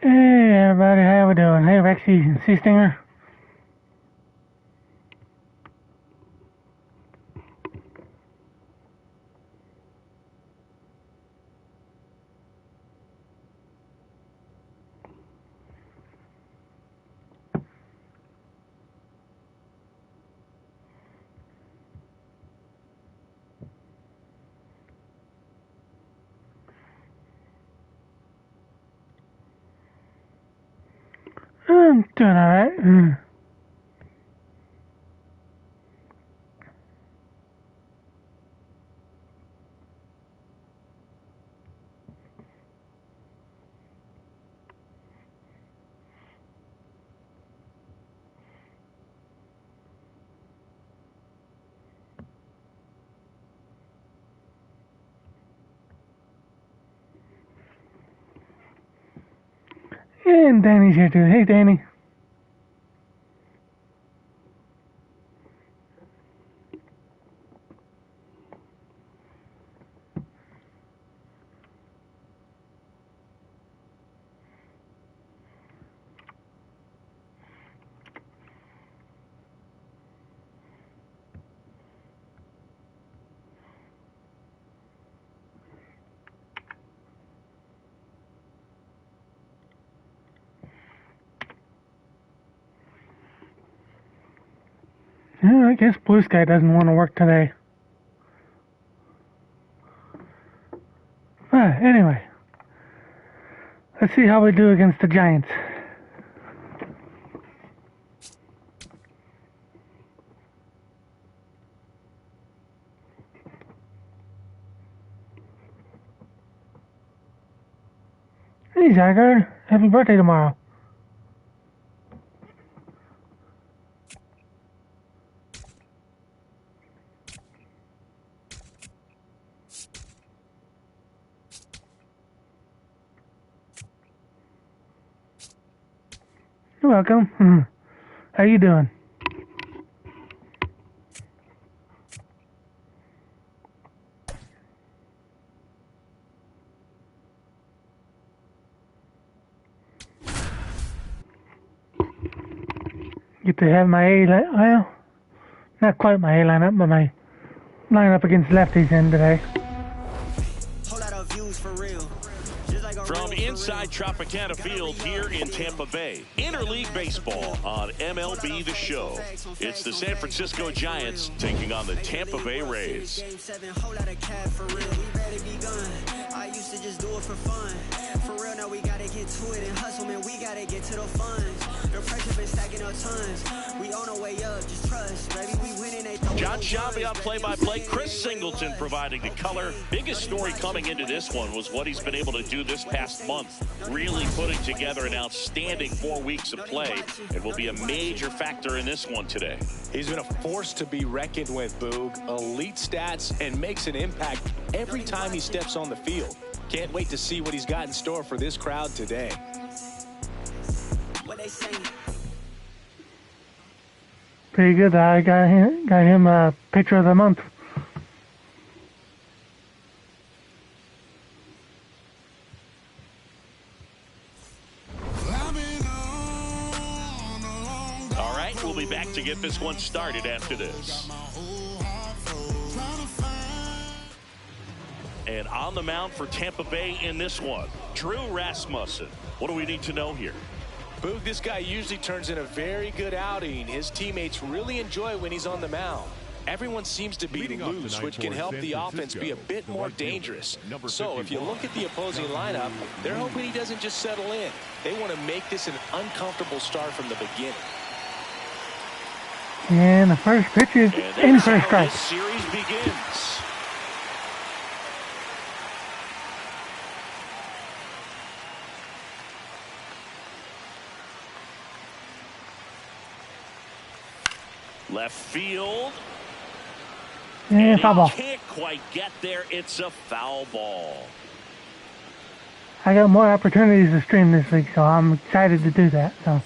Hey everybody, how we doing? Hey Rexy, Sea Stinger. I'm doing alright. And Danny's here too. Hey Danny. Yeah, I guess Blue Sky doesn't want to work today. Anyway, let's see how we do against the Giants. Hey Zygarde, happy birthday tomorrow. You're welcome. How you doing? Get to have my A line, well, not quite my A lineup, but my lineup against lefties in today. From inside Tropicana Field here in Tampa Bay, Interleague Baseball on MLB The Show. It's the San Francisco Giants taking on the Tampa Bay Rays. I used to just do it for fun. For real, now we gotta get to it and hustle, man. We gotta get to the funds. The pressure been stacking up tons. We on our way up, just trust, baby. We winning. John Shelby on play-by-play. Chris Singleton providing the color. Biggest story coming into this one was what he's been able to do this past month. Really putting together an outstanding 4 weeks of play and will be a major factor in this one today. He's been a force to be reckoned with, Boog. Elite stats and makes an impact every time he steps on the field. Can't wait to see what he's got in store for this crowd today. What they saying? Pretty good. I got him a pitcher of the month. All right, we'll be back to get this one started after this. And on the mound for Tampa Bay in this one, Drew Rasmussen. What do we need to know here? Boog, this guy usually turns in a very good outing. His teammates really enjoy when he's on the mound. Everyone seems to be loose, which can help the offense be a bit more dangerous. So if you look at the opposing lineup, they're hoping he doesn't just settle in. They want to make this an uncomfortable start from the beginning. And the first pitch is in for a strike. This series begins. Left field. And foul ball. Can't quite get there. It's a foul ball. I got more opportunities to stream this week, so I'm excited to do that. So.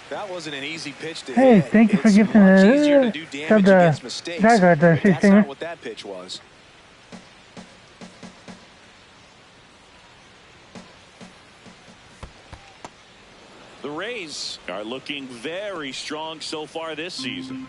That wasn't an easy pitch to Hey, hit. thank you for It's gifting much easier to do damage against mistakes. But that's not what that pitch was. The Rays are looking very strong so far this season.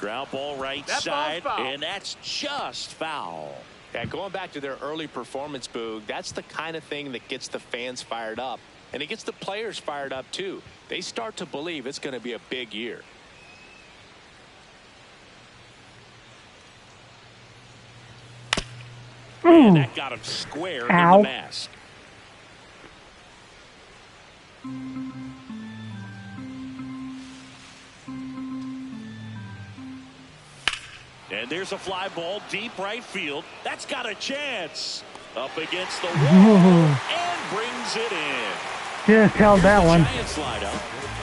Ground ball right side, and that's just foul. Yeah, going back to their early performance, Boog, that's the kind of thing that gets the fans fired up. And it gets the players fired up, too. They start to believe it's going to be a big year. And that got him square in the mask. And there's a fly ball deep right field. That's got a chance. Up against the wall and brings it in. Just held that one. Giants line up.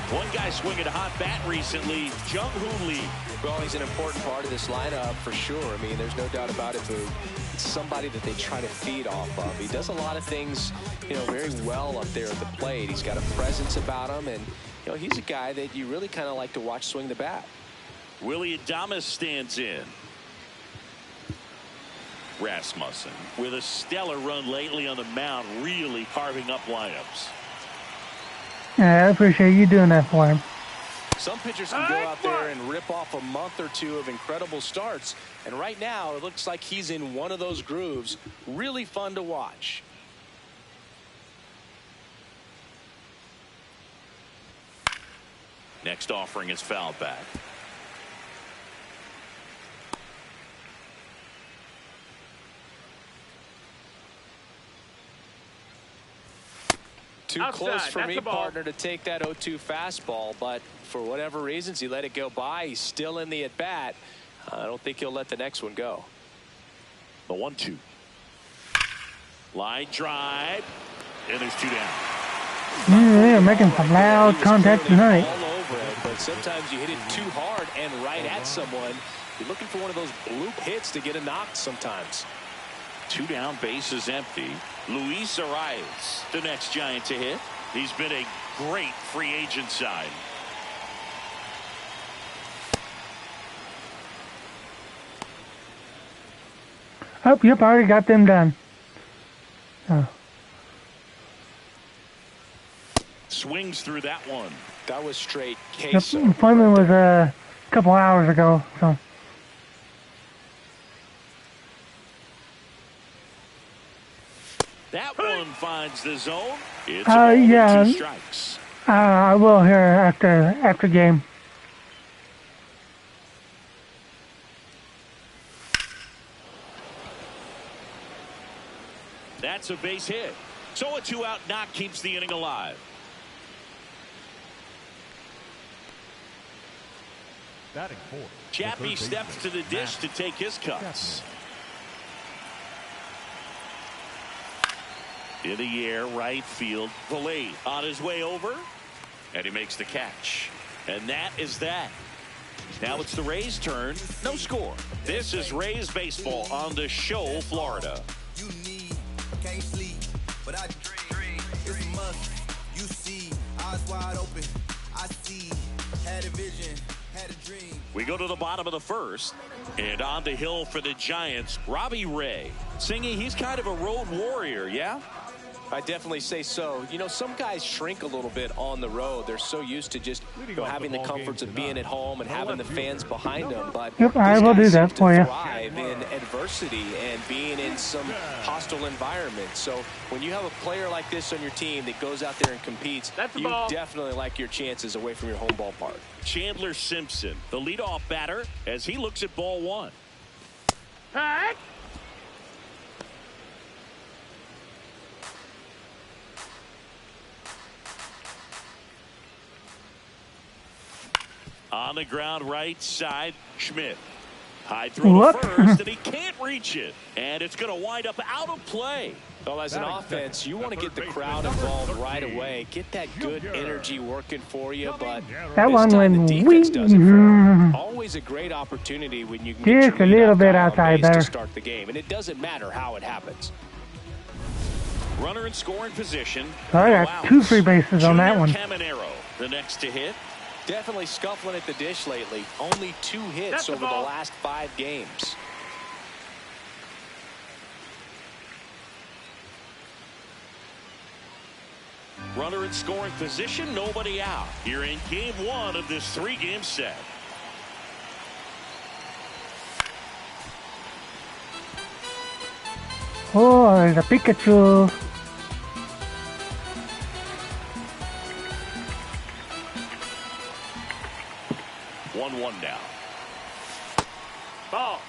One guy swinging a hot bat recently, Jung-Hoo Lee. Well, he's an important part of this lineup for sure. I mean, there's no doubt about it, Boog. It's somebody that they try to feed off of. He does a lot of things, very well up there at the plate. He's got a presence about him, and, he's a guy that you really kind of like to watch swing the bat. Willie Adames stands in. Rasmussen, with a stellar run lately on the mound, really carving up lineups. Yeah, I appreciate you doing that for him. Some pitchers can go out there and rip off a month or two of incredible starts. And right now, it looks like he's in one of those grooves. Really fun to watch. Next offering is fouled back. Too close for me, partner, to take that 0-2 fastball, but for whatever reasons, he let it go by. He's still in the at-bat. I don't think he'll let the next one go. The 1-2. Line drive, and there's two down. They're making some loud contact tonight. All over it, but sometimes you hit it too hard and right at someone. You're looking for one of those bloop hits to get a knock sometimes. Two down, base is empty. Luis Arias, the next Giant to hit. He's been a great free agent sign. Oh, yep, I already got them done. Oh. Swings through that one. That was straight Yep, queso. appointment was a couple hours ago, so. That one finds the zone. It's yeah. 2 strikes. I will here after game. That's a base hit. So a 2-out knock keeps the inning alive. Batting fourth. Chappie steps to the dish to take his cuts. In the air, right field. Valet on his way over, and he makes the catch. And that is that. Now it's the Rays' turn. No score. This is Rays baseball on the show, Florida. You need, can't sleep, but I dream. It's a must. You see, eyes wide open. I see, had a vision, had a dream. We go to the bottom of the first, and on the hill for the Giants, Robbie Ray. Singing, he's kind of a road warrior, yeah? I definitely say so. Some guys shrink a little bit on the road. They're so used to just having the comforts of being at home and having the fans behind them. But yep, I will do that for you. Thrive in adversity and being in some hostile environment. So when you have a player like this on your team that goes out there and competes, you definitely like your chances away from your home ballpark. Chandler Simpson, the leadoff batter, as he looks at ball one. On the ground right side, Schmidt. High throw to first, and he can't reach it. And it's going to wind up out of play. Well, as an offense, you want to get the crowd involved right away. Get that good energy working for you, but that one when defense does it for always a great opportunity when you can get just a little bit outside there to start the game, and it doesn't matter how it happens. Runner in scoring position. So I got 2 free bases on that one. Caminero, the next to hit. Definitely scuffling at the dish lately. Only 2 hits over the last 5 games. Runner in scoring position, nobody out. You're in game 1 of this 3-game set. Oh, there's a Pikachu. One now. Ball.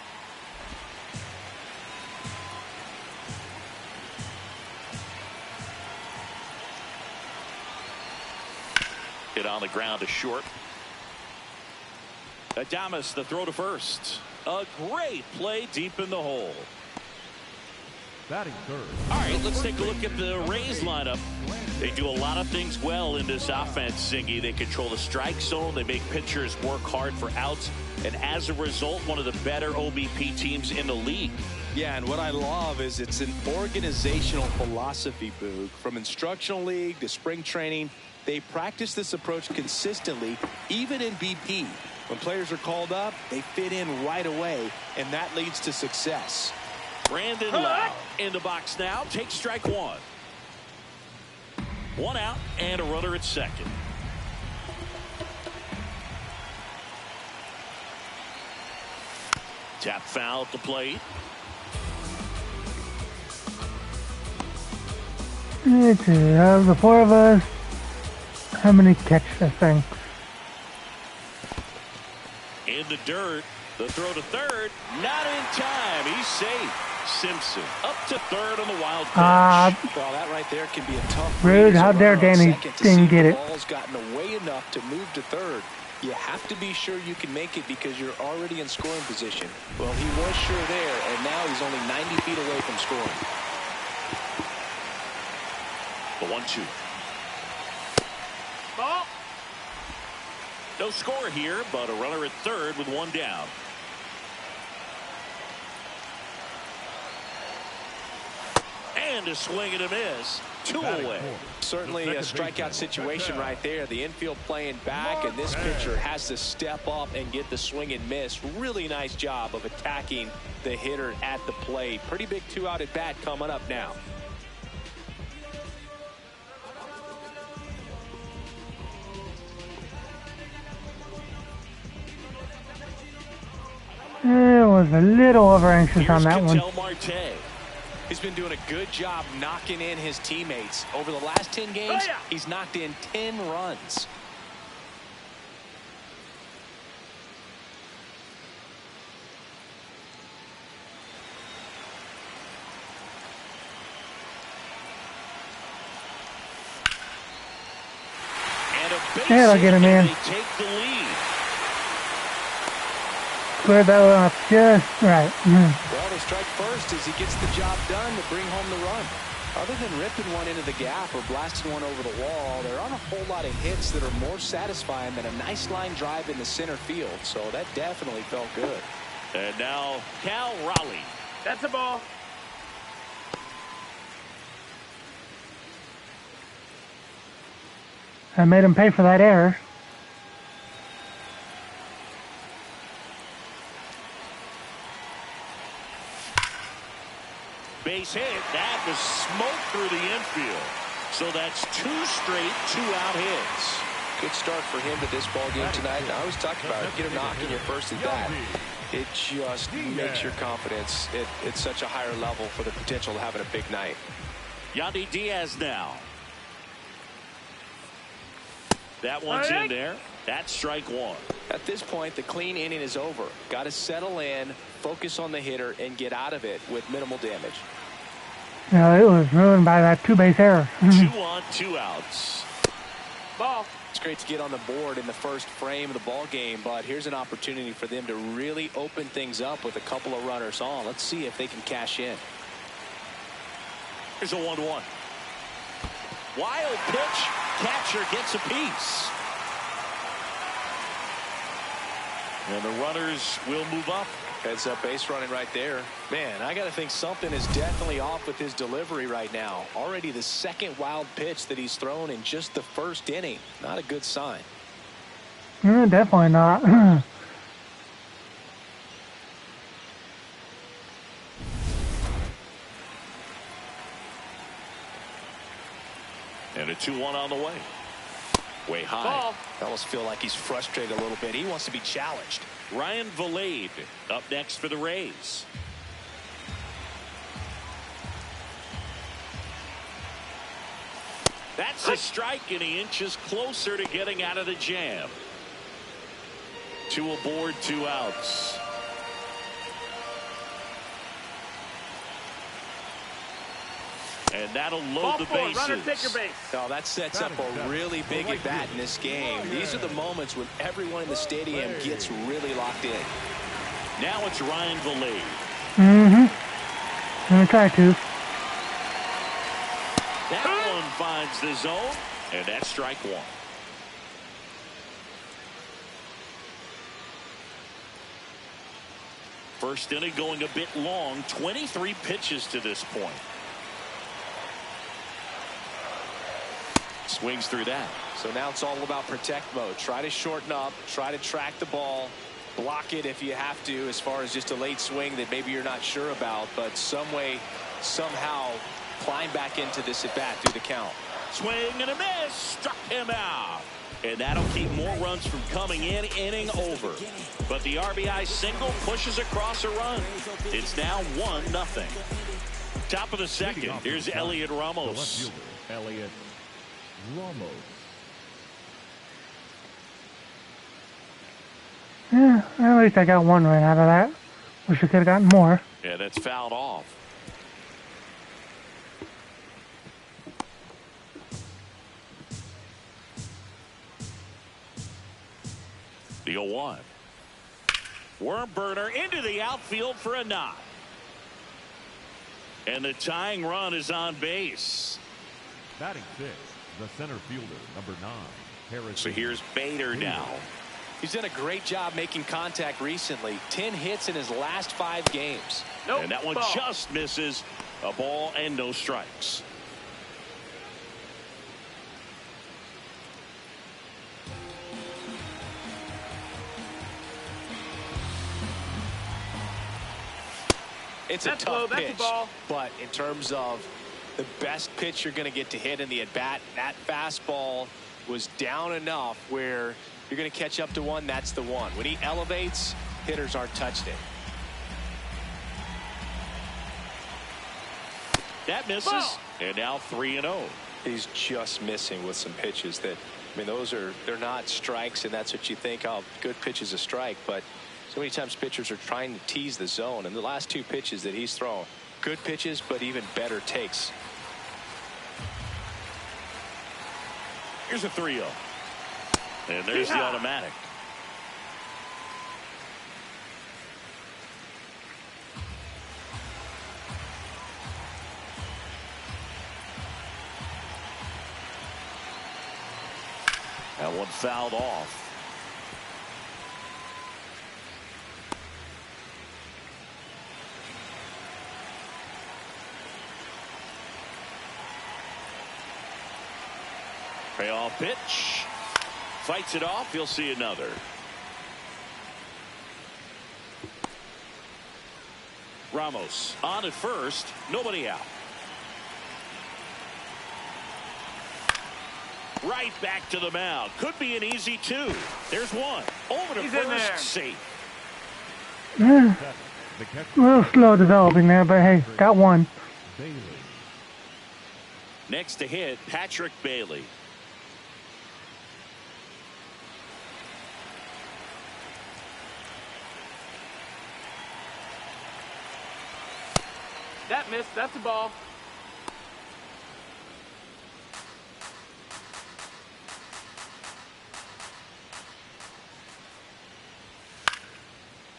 Hit on the ground to short. Adames, the throw to first. A great play deep in the hole. Batting third. All right, let's take a look at the Rays lineup. They do a lot of things well in this offense, Singy. They control the strike zone. They make pitchers work hard for outs. And as a result, one of the better OBP teams in the league. Yeah, and what I love is it's an organizational philosophy, Boog. From instructional league to spring training, they practice this approach consistently, even in BP. When players are called up, they fit in right away, and that leads to success. Brandon Lau in the box now. Takes strike 1. 1 out and a runner at second. Tap foul at the plate. The 4 of us. How many catch this thing? In the dirt. The throw to third. Not in time. He's safe. Simpson up to third on the wild pitch. Well, that right there can be a tough. Rude. How dare Danny didn't get it? The ball's gotten away enough to move to third. You have to be sure you can make it because you're already in scoring position. Well, he was sure there, and now he's only 90 feet away from scoring. The 1-2. Ball. No score here, but a runner at third with 1 down. And a swing and a miss. 2 away. Certainly a strikeout situation right there. The infield playing back, and this pitcher has to step up and get the swing and miss. Really nice job of attacking the hitter at the plate. Pretty big 2-out at bat coming up now. It was a little over anxious on that one. He's been doing a good job knocking in his teammates. Over the last 10 games, he's knocked in 10 runs. And a base Yeah, I'll get him in. they take the lead. Squared that one up just right. Well, they strike first as he gets the job done to bring home the run. Other than ripping one into the gap or blasting one over the wall, there aren't a whole lot of hits that are more satisfying than a nice line drive in the center field. So that definitely felt good. And now Cal Raleigh. That's a ball. I made him pay for that error. Base hit. That was smoke through the infield. So that's 2 straight 2-out hits. Good start for him to this ball game tonight. And I always talk about it. Get a knock in your first at bat. It just makes your confidence at such a higher level for the potential of having a big night. Yandy Diaz now. That one's in there. That's strike 1. At this point, the clean inning is over. Got to settle in, focus on the hitter, and get out of it with minimal damage. No, it was ruined by that 2-base error. 2 on, 2 outs. Ball. It's great to get on the board in the first frame of the ball game, but here's an opportunity for them to really open things up with a couple of runners on. Let's see if they can cash in. Here's a 1-1. Wild pitch. Catcher gets a piece. And the runners will move up. Heads up base running right there. Man, I got to think something is definitely off with his delivery right now. Already the second wild pitch that he's thrown in just the first inning. Not a good sign. Definitely not. And a 2-1 on the way. Way high. Ball. I almost feel like he's frustrated a little bit. He wants to be challenged. Ryan Vilade up next for the Rays. That's a strike, and he inches closer to getting out of the jam. 2 aboard, 2 outs. And that'll load the bases. Runner, take your base. Oh, that sets up a really big at bat in this game. These are the moments when everyone in the stadium gets really locked in. Now it's Ryan Vilade. I'm gonna try to. That one finds the zone, and that's strike 1. First inning going a bit long, 23 pitches to this point. Swings through that. So now it's all about protect mode. Try to shorten up, try to track the ball, block it if you have to, as far as just a late swing that maybe you're not sure about, but some way, somehow climb back into this at bat through the count. Swing and a miss, struck him out. And that'll keep more runs from coming in, inning over. But the RBI single pushes across a run. It's now 1-0. Top of the second, here's Elliot Ramos. Elliot Ramos. Yeah, at least I got one right out of that. Wish I could have gotten more. Yeah, that's fouled off. The 0-1. Worm burner into the outfield for a knock. And the tying run is on base. Batting 6, the center fielder, number 9, Harrison. So here's Bader now. He's done a great job making contact recently. 10 hits in his last 5 games. Nope. And that one just misses. A ball and no strikes. It's that's a tough low, pitch, that's a ball. but in terms of the best pitch you're going to get to hit in the at-bat, that fastball was down enough where you're going to catch up to one, that's the one. When he elevates, hitters aren't touching it. That misses, ball. And now 3-0. He's just missing with some pitches that, I mean, they're not strikes, and that's what you think, oh, good pitch is a strike, but so many times pitchers are trying to tease the zone, and the last 2 pitches that he's thrown, good pitches, but even better takes. Here's a 3-0. And there's the automatic. That one fouled off. Payoff pitch. Fights it off. He'll see another. Ramos on at first. Nobody out. Right back to the mound. Could be an easy 2. There's one. Over to He's in there. first. Safe. Yeah, The catcher, a little slow developing there, but hey, got one. Bailey. Next to hit, Patrick Bailey. That missed. That's a ball.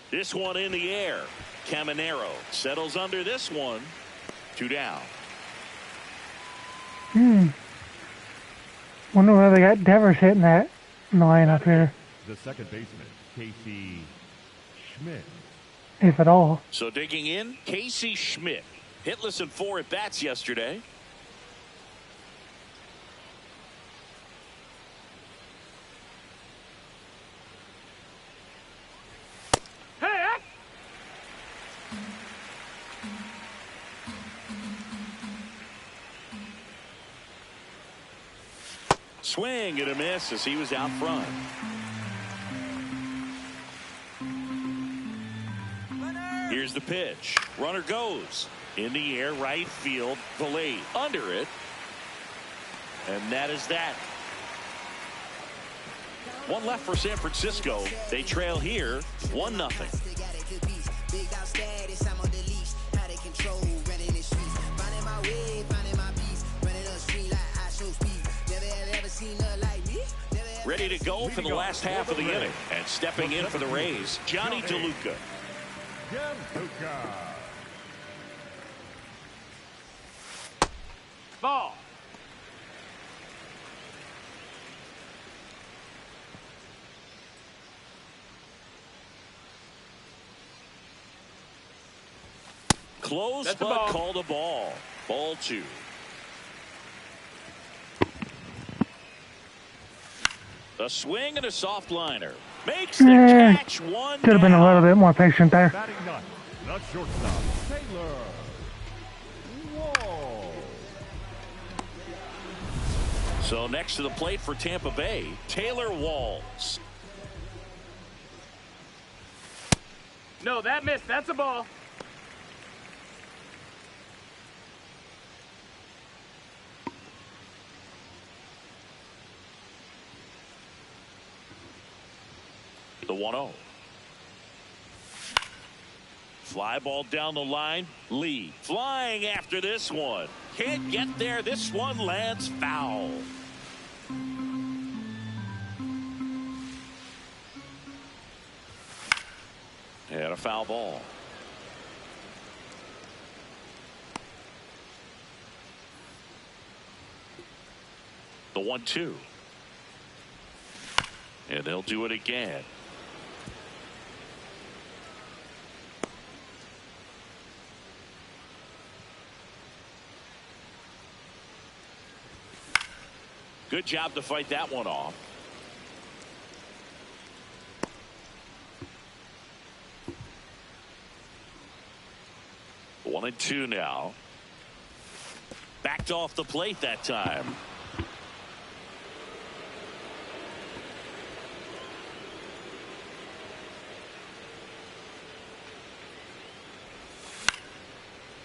This one in the air. Caminero settles under this one. 2 down. Wonder where they got Devers hitting that in the lineup here. The second baseman, Casey Schmidt. if at all. So digging in, Casey Schmidt. Hitless in 4 at-bats yesterday. Swing and a miss as he was out front. Here's the pitch. Runner goes. In the air, right field. Valet under it. And that is that. One left for San Francisco. They trail here 1-0. Ready to go for the last half of the inning. And stepping in for the Rays, Johnny DeLuca. Ball. Close, That's but a ball. called a ball. Ball 2. A swing and a soft liner. Makes the catch. One Could have been a little bit more patient there. Batting ninth, the shortstop, Taylor. Whoa. So next to the plate for Tampa Bay, Taylor Walls. No, that missed. That's a ball. The 1-0. Fly ball down the line. Lee flying after this one. Can't get there. This one lands foul. And a foul ball. The 1-2. And they'll do it again. Good job to fight that one off. One and two now. Backed off the plate that time.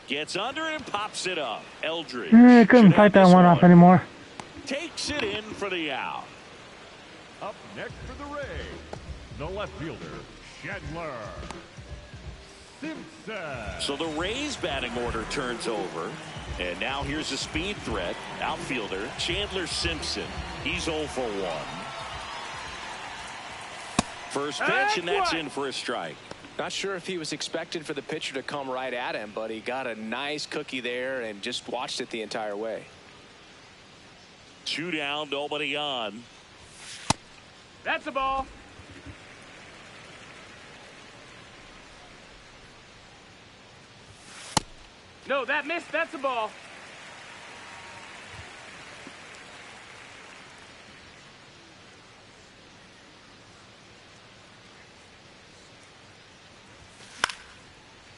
Gets under it and pops it up. Eldridge. Couldn't fight that one off anymore. Takes it in for the out. Up next for the Rays, the left fielder, Chandler Simpson. So the Rays batting order turns over. And now here's a speed threat. Outfielder Chandler Simpson. He's 0 for 1. First pitch, and that's in for a strike. Not sure if he was expected for the pitcher to come right at him, but he got a nice cookie there and just watched it the entire way. 2 down, nobody on. That's a ball. No, that missed. That's a ball.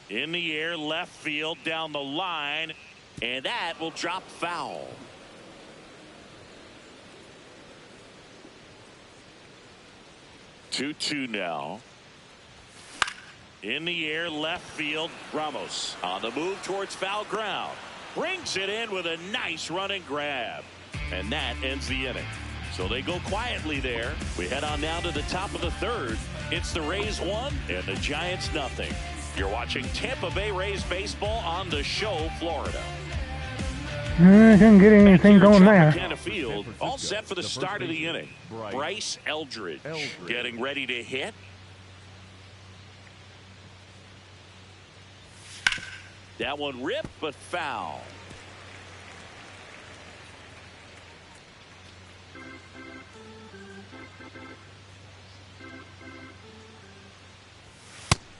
In the air, left field, down the line, and that will drop foul. Two now. In the air, left field, Ramos on the move towards foul ground. Brings it in with a nice running grab. And that ends the inning. So they go quietly there. We head on down to the top of the third. It's the Rays 1 and the Giants nothing. You're watching Tampa Bay Rays baseball on the show, Florida. Couldn't get anything going there. Field, all set for the start of the inning. Bryce Eldridge getting ready to hit. That one ripped, but foul.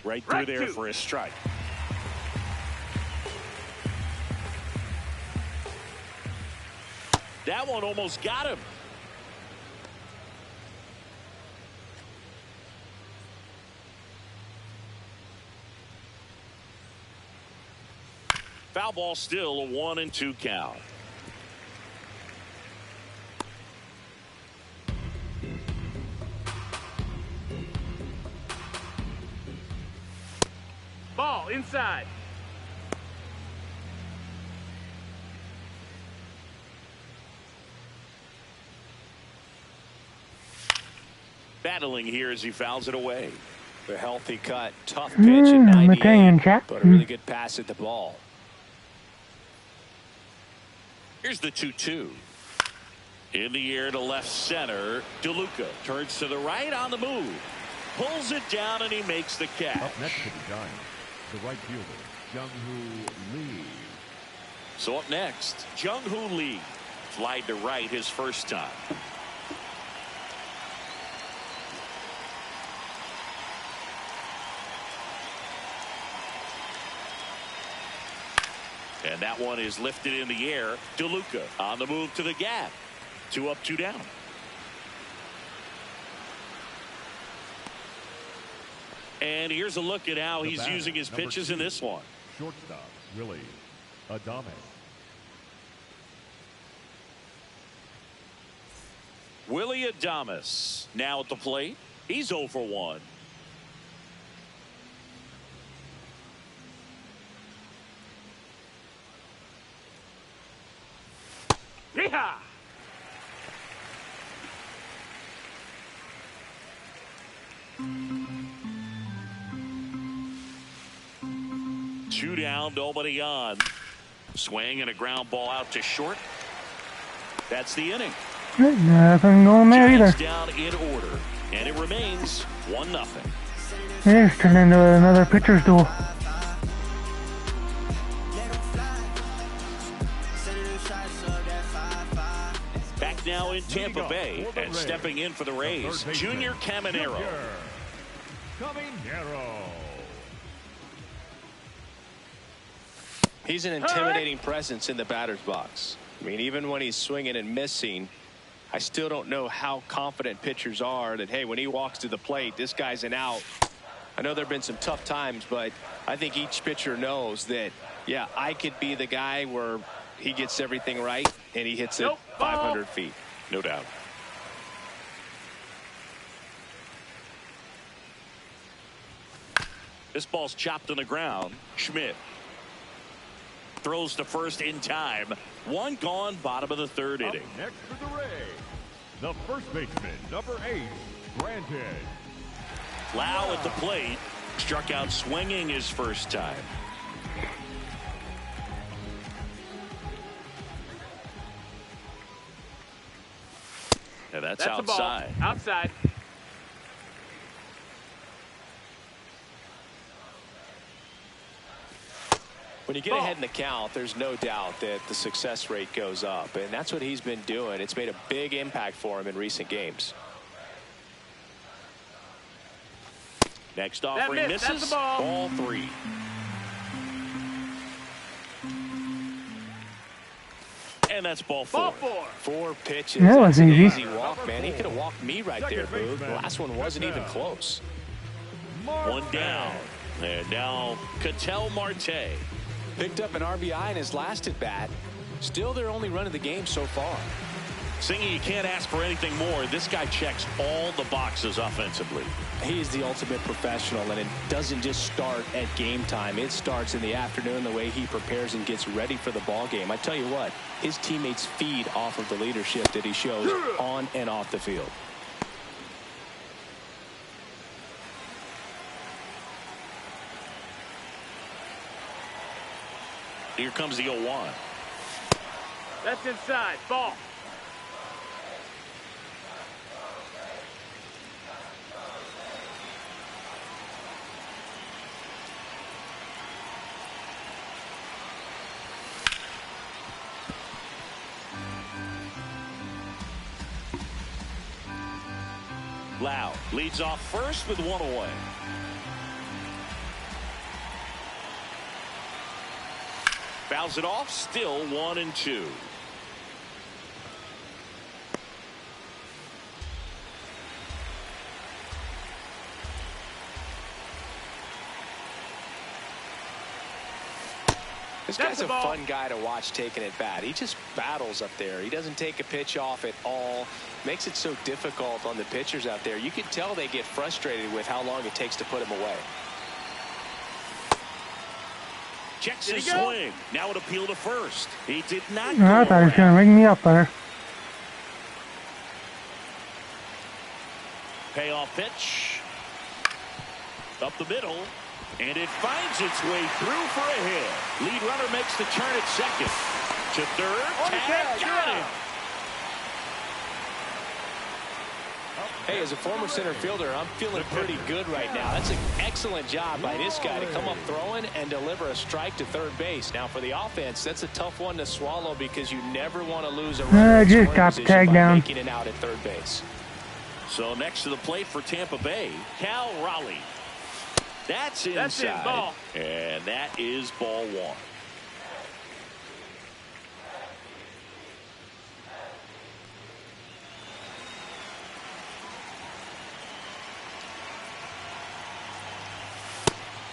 Right through there for a strike. That one almost got him. Foul ball, still a 1-2 count. Ball inside. Battling here as he fouls it away. A healthy cut. Tough pitch at 98, but a really good pass at the ball. Here's the 2-2. In the air to left center. DeLuca turns to the right on the move. Pulls it down and he makes the catch. Up next to the Giants, the right fielder, Jung-Hoo Lee. So up next, Jung-Hoo Lee. Flied to right his first time. And that one is lifted in the air. DeLuca on the move to the gap. 2 up, 2 down. And here's a look at how he's using his pitches in this one. Shortstop, Willie Adames. Willie Adames now at the plate. He's 0 for 1. Yeehaw! Two down, nobody on. Swing and a ground ball out to short. That's the inning. Nothing going there either. Giants down in order, and it remains 1-0. It's turned into another pitcher's duel. Back now in Tampa Bay, and stepping in for the Rays, Junior Caminero. He's an intimidating presence in the batter's box. I mean, even when he's swinging and missing, I still don't know how confident pitchers are that, hey, when he walks to the plate, this guy's an out. I know there have been some tough times, but I think each pitcher knows that, yeah, I could be the guy where he gets everything right and he hits it 500 feet. No doubt. This ball's chopped on the ground. Schmidt throws to first in time. One gone, bottom of the third inning. Next for the Rays, the first baseman, number 8, Granted. Lau at the plate, struck out swinging his first time. And that's outside. A ball. Outside. When you get ahead in the count, there's no doubt that the success rate goes up, and that's what he's been doing. It's made a big impact for him in recent games. Next offering misses. That's the ball. Ball 3. And that's ball 4. Ball 4. 4 pitches. That was That's an easy. easy walk, man. He could have walked me right there, Boog. The last one wasn't even close. One down. And now Ketel Marte. Picked up an RBI in his last at bat. Still their only run of the game so far. Singy, you can't ask for anything more. This guy checks all the boxes offensively. He is the ultimate professional, and it doesn't just start at game time. It starts in the afternoon, the way he prepares and gets ready for the ball game. I tell you what, his teammates feed off of the leadership that he shows on and off the field. Here comes the 0-1. That's inside. Ball. Lau leads off first with 1 away. Fouls it off, still 1-2. This guy's a fun guy to watch taking at bat. He just battles up there. He doesn't take a pitch off at all. Makes it so difficult on the pitchers out there. You can tell they get frustrated with how long it takes to put him away. Checks his swing. Now it appeal to first. He did not. I thought he was going to ring me up there. Payoff pitch. Up the middle. And it finds its way through for a hit. Lead runner makes the turn at second. To third. Tag, got him. Hey, as a former center fielder, I'm feeling pretty good right now. That's an excellent job by this guy to come up throwing and deliver a strike to third base. Now, for the offense, that's a tough one to swallow because you never want to lose a runner in just scoring got position tagged by down. making it out at third base. So next to the plate for Tampa Bay, Cal Raleigh. That's inside. That's it, ball. And that is ball one.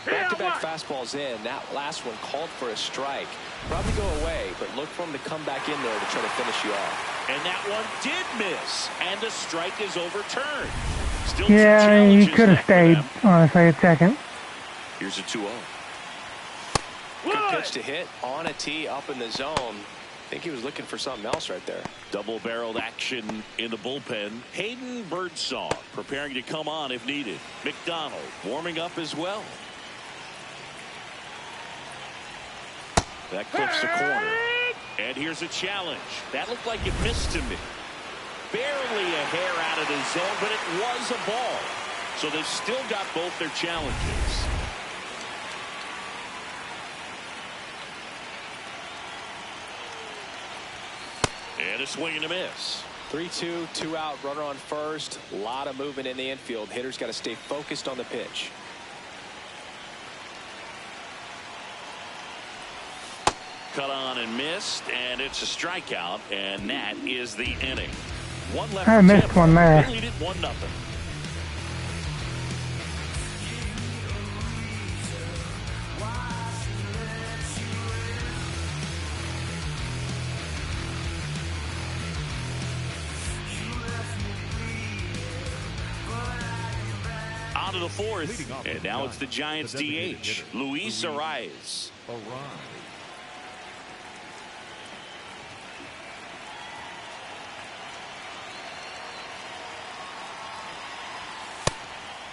Back-to-back fastballs in. That last one called for a strike. Probably go away, but look for him to come back in there to try to finish you off. And that one did miss. And the strike is overturned. Still Yeah, he could have stayed, honestly, at second. Here's a 2-0. Good pitch to hit on a tee up in the zone. I think he was looking for something else right there. Double-barreled action in the bullpen. Hayden Birdsong preparing to come on if needed. McDonald warming up as well. That clips the corner. And here's a challenge. That looked like it missed to me. Barely a hair out of the zone, but it was a ball. So they've still got both their challenges. And a swing and a miss. 3-2, 2 out, runner on first. A lot of movement in the infield. Hitters got to stay focused on the pitch. Cut on and missed, and it's a strikeout, and that is the inning. One left. I missed one there. They lead it 1-0. On to the fourth, and now it's the Giants DH, Luis Arias.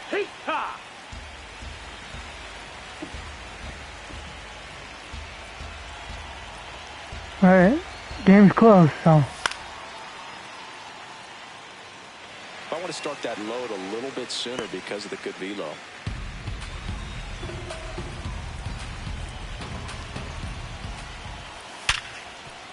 Hey, ha! Alright, game's close, so. I want to start that load a little bit sooner because of the good velo.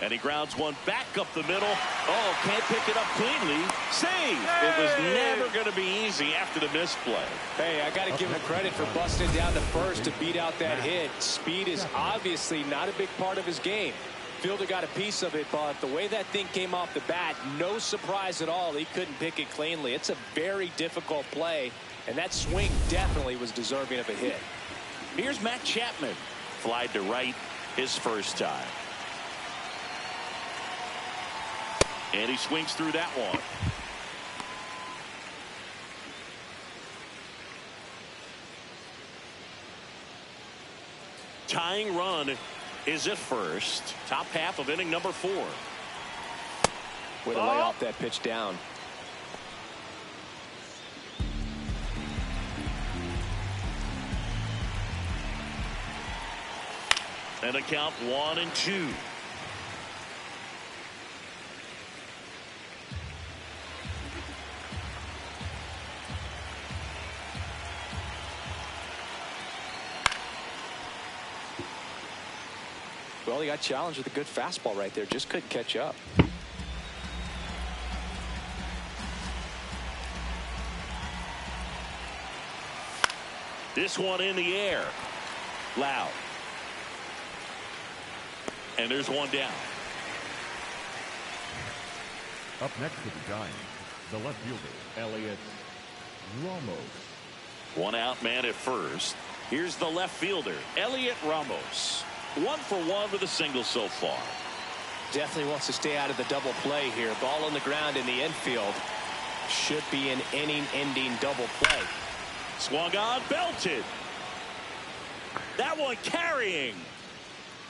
And he grounds one back up the middle. Oh, can't pick it up cleanly. Save. It was never going to be easy after the misplay. Hey, I got to give him credit for busting down to first to beat out that hit. Speed is obviously not a big part of his game. Fielder got a piece of it, but the way that thing came off the bat, no surprise at all. He couldn't pick it cleanly. It's a very difficult play, and that swing definitely was deserving of a hit. Here's Matt Chapman. Flied to right his first time. And he swings through that one. Tying run is at first. Top half of inning number 4. Way to lay off that pitch down. And a count 1-2. Well, he got challenged with a good fastball right there. Just couldn't catch up. This one in the air. Loud. And there's one down. Up next for the Giants, the left fielder, Elliott Ramos. One out man at first. Here's the left fielder, Elliott Ramos. 1 for 1 with a single so far. Definitely wants to stay out of the double play here. Ball on the ground in the infield. Should be an inning-ending double play. Swung on, belted. That one carrying.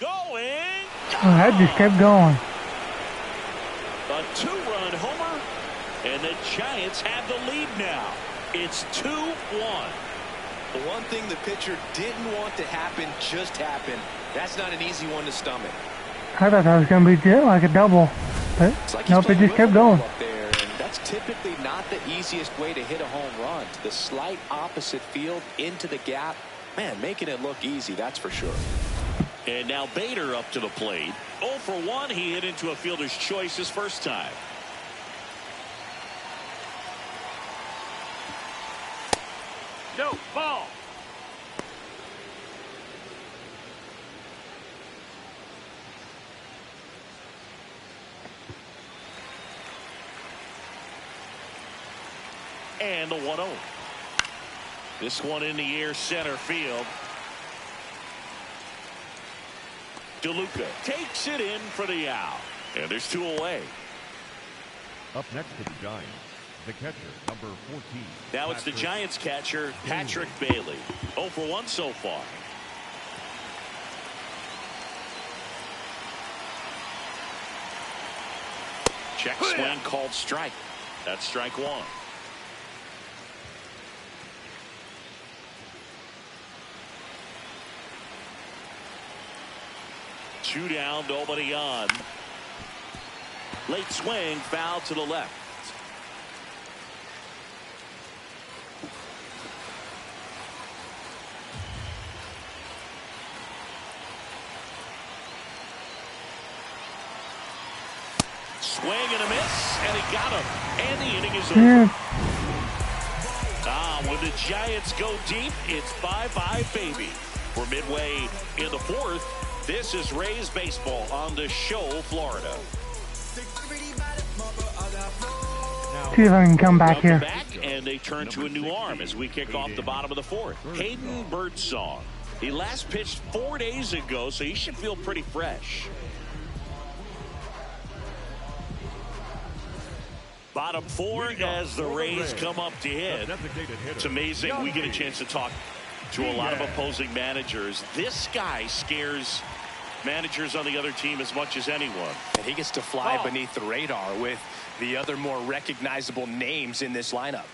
Going. Oh, that just kept going. A 2-run homer. And the Giants have the lead now. It's 2-1. The one thing the pitcher didn't want to happen just happened. That's not an easy one to stomach. I thought that was going to be like a double, but Like nope, it just kept going. Up there, and that's typically not the easiest way to hit a home run. To the slight opposite field into the gap. Man, making it look easy, that's for sure. And now Bader up to the plate. 0 for 1. He hit into a fielder's choice his first time. No, ball. And the 1-0. This one in the air, center field. DeLuca takes it in for the out. And there's 2 away. Up next for the Giants, the catcher, number 14. Now it's the Giants catcher, Patrick Bailey. 0 for 1 so far. Check swing called strike. That's strike 1. Two down, nobody on. Late swing, foul to the left. Swing and a miss, and he got him. And the inning is over. When the Giants go deep, it's bye-bye, baby. We're midway in the 4th. This is Rays baseball on the show, Florida. See if I can come back here. Back, and they turn to a new arm as we kick off the bottom of the 4th. Hayden Birdsong. He last pitched 4 days ago, so he should feel pretty fresh. Bottom 4 as the Rays come up to hit. It's amazing. We get a chance to talk to a lot of opposing managers. This guy scares managers on the other team as much as anyone. And he gets to fly beneath the radar with the other more recognizable names in this lineup.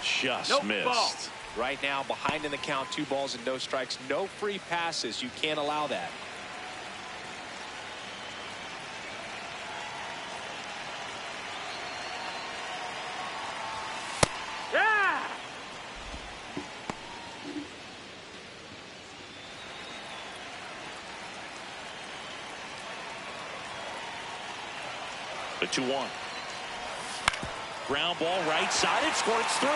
Just missed. Ball. Right now, behind in the count, 2 balls and no strikes, no free passes. You can't allow that. Yeah! The 2-1. Ground ball right side. It squirts through.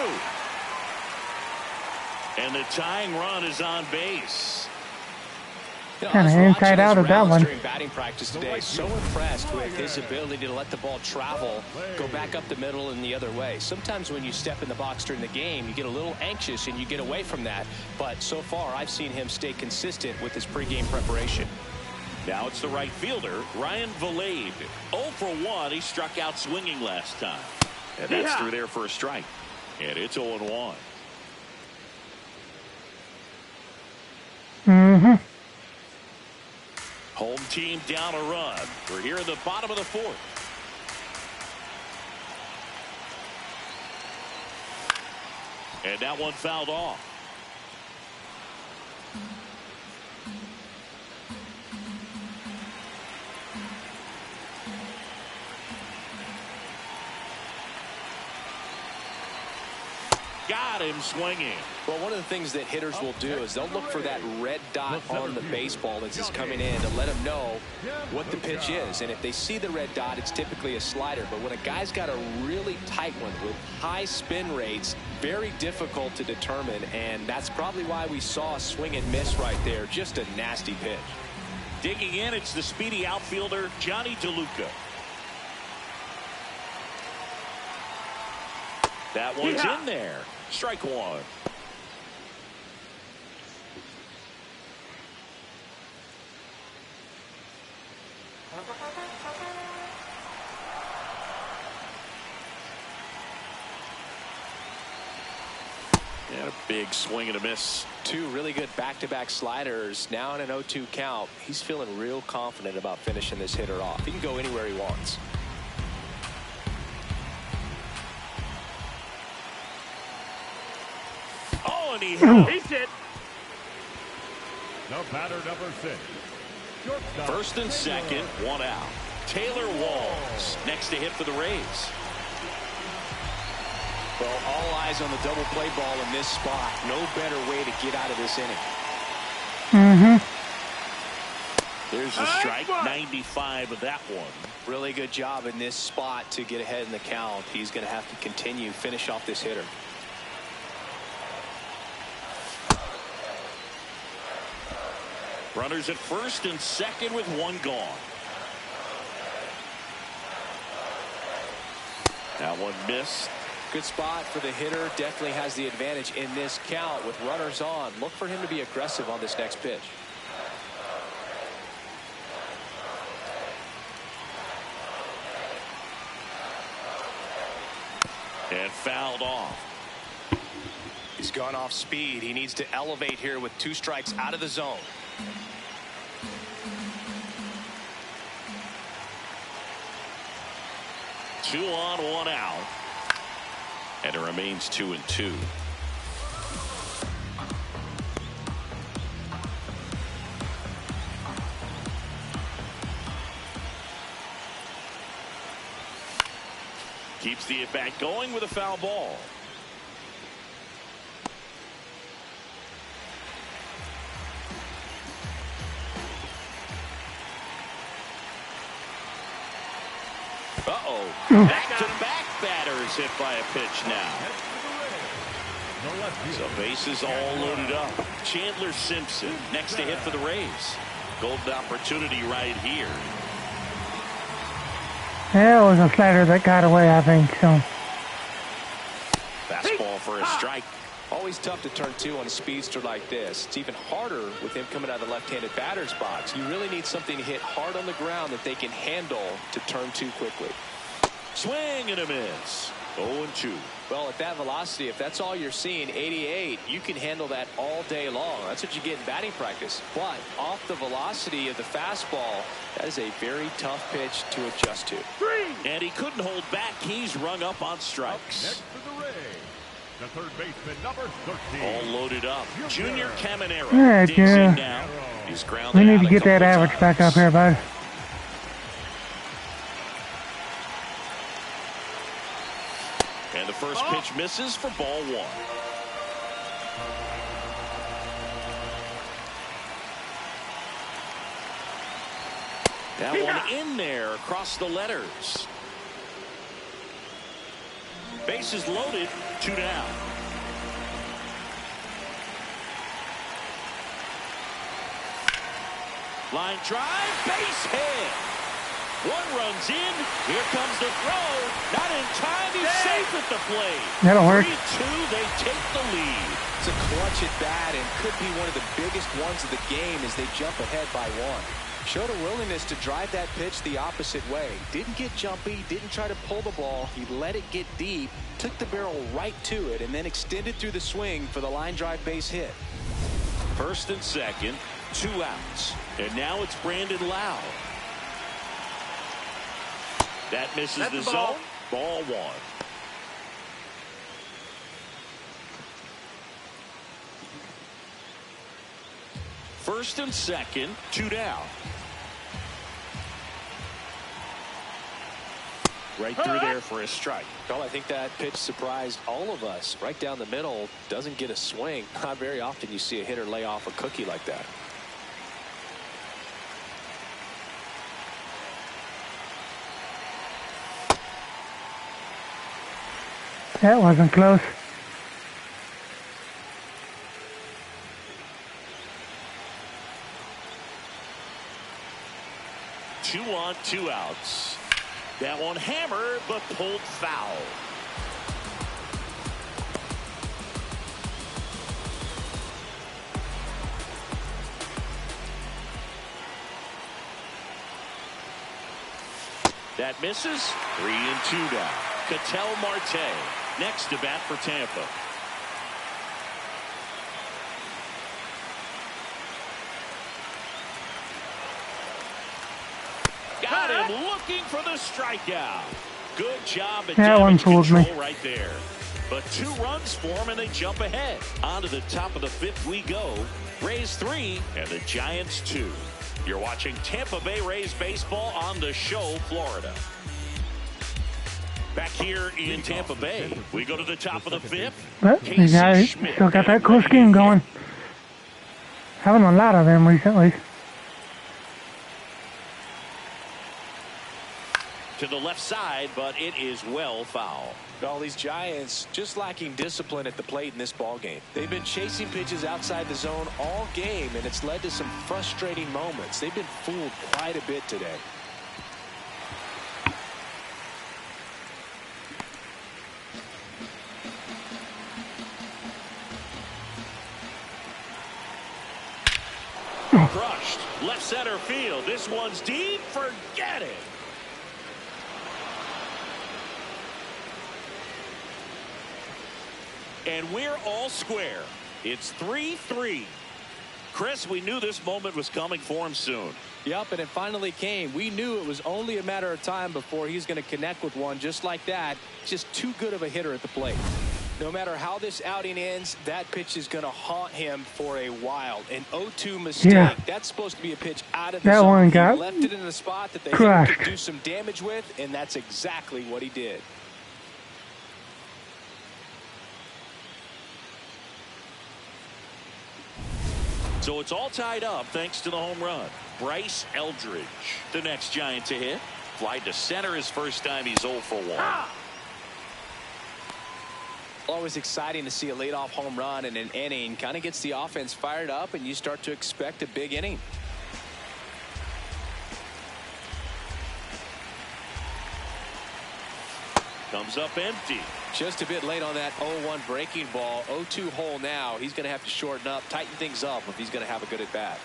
And the tying run is on base. Kind of inside out of that one. During batting practice today, so impressed with his ability to let the ball travel, go back up the middle and the other way. Sometimes when you step in the box during the game, you get a little anxious and you get away from that. But so far, I've seen him stay consistent with his pregame preparation. Now it's the right fielder, Ryan Valade. 0 for 1. He struck out swinging last time. And that's through there for a strike. And it's 0-1. Home team down a run. We're here in the bottom of the 4th. And that one fouled off. got him swinging. Well, one of the things that hitters will do is they'll look for that red dot on the baseball as it's coming in to let them know what the pitch is. And if they see the red dot, it's typically a slider. But when a guy's got a really tight one with high spin rates, very difficult to determine. And that's probably why we saw a swing and miss right there. Just a nasty pitch. Digging in, it's the speedy outfielder, Johnny DeLuca. That one's in there. Strike one. And a big swing and a miss. Two really good back-to-back sliders. Now in an 0-2 count. He's feeling real confident about finishing this hitter off. He can go anywhere he wants. Oh, and he hit. The batter, number 6. Shortstop. First and second, one out. Taylor Walls next to hit for the Rays. Well, all eyes on the double play ball in this spot. No better way to get out of this inning. There's the strike, 95 of that one. Really good job in this spot to get ahead in the count. He's going to have to continue, finish off this hitter. Runners at first and second with one gone. That one missed. Good spot for the hitter. Definitely has the advantage in this count with runners on. Look for him to be aggressive on this next pitch. And fouled off. He's gone off speed. He needs to elevate here with 2 strikes out of the zone. Two on, one out. And it remains 2-2. Keeps the at-bat going with a foul ball. Uh-oh. Back-to-back batters hit by a pitch now. So bases all loaded up. Chandler Simpson next to hit for the Rays. Golden opportunity right here. Yeah, it was a slider that got away, I think. So. Fastball for a strike. Always tough to turn 2 on a speedster like this. It's even harder with him coming out of the left-handed batter's box. You really need something to hit hard on the ground that they can handle to turn 2 quickly. Swing and a miss. 0-2. Well, at that velocity, if that's all you're seeing, 88, you can handle that all day long. That's what you get in batting practice. But off the velocity of the fastball, that is a very tough pitch to adjust to. And he couldn't hold back. He's rung up on strikes. Next for the Rays, the third baseman, number 13. All loaded up. Junior Caminero. Yeah, digs in yeah. now. He's grounded We need out to a get that couple average times. back up here, bud. And the first pitch misses for ball 1. That one in there across the letters. Bases loaded, 2 down. Line drive, base hit. One runs in. Here comes the throw. Not in time. He's safe at the plate. That'll work. 3-2. They take the lead. It's a clutch at bat and could be one of the biggest ones of the game as they jump ahead by 1. Showed a willingness to drive that pitch the opposite way. Didn't get jumpy, didn't try to pull the ball. He let it get deep, took the barrel right to it, and then extended through the swing for the line drive base hit. First and second, 2 outs. And now it's Brandon Lau. That misses the zone. Ball 1. First and second, 2 down. Right through there for a strike. Well, I think that pitch surprised all of us. Right down the middle, doesn't get a swing. Not very often you see a hitter lay off a cookie like that. That wasn't close. Two on, two outs. That one hammered, but pulled foul. That misses. 3-2 now. Ketel Marte next to bat for Tampa. Got him looking for the strikeout. Good job at damage control right there. But 2 runs for him and they jump ahead. On to the top of the 5th we go. Rays 3 and the Giants 2. You're watching Tampa Bay Rays baseball on the show, Florida. Back here in Tampa Bay, we go to the top of the 5th. But you guys still got that close game going. Having a lot of them recently. To the left side, but it is well foul. All these Giants just lacking discipline at the plate in this ball game. They've been chasing pitches outside the zone all game, and it's led to some frustrating moments. They've been fooled quite a bit today. Crushed. Left center field. This one's deep. Forget it. And we're all square. It's 3-3. Chris, we knew this moment was coming for him soon. Yep, and it finally came. We knew it was only a matter of time before he's going to connect with one just like that. Just too good of a hitter at the plate. No matter how this outing ends, that pitch is going to haunt him for a while. An 0-2 mistake. Yeah. That's supposed to be a pitch out of the that zone. one got He left it in a spot that they could do some damage with, and that's exactly what he did. So it's all tied up thanks to the home run. Bryce Eldridge, the next Giant to hit. Fly to center his first time. He's 0 for 1. Always exciting to see a leadoff home run in an inning. Kind of gets the offense fired up, and you start to expect a big inning. Comes up empty. Just a bit late on that 0-1 breaking ball. 0-2 hole now. He's going to have to shorten up, tighten things up if he's going to have a good at bat.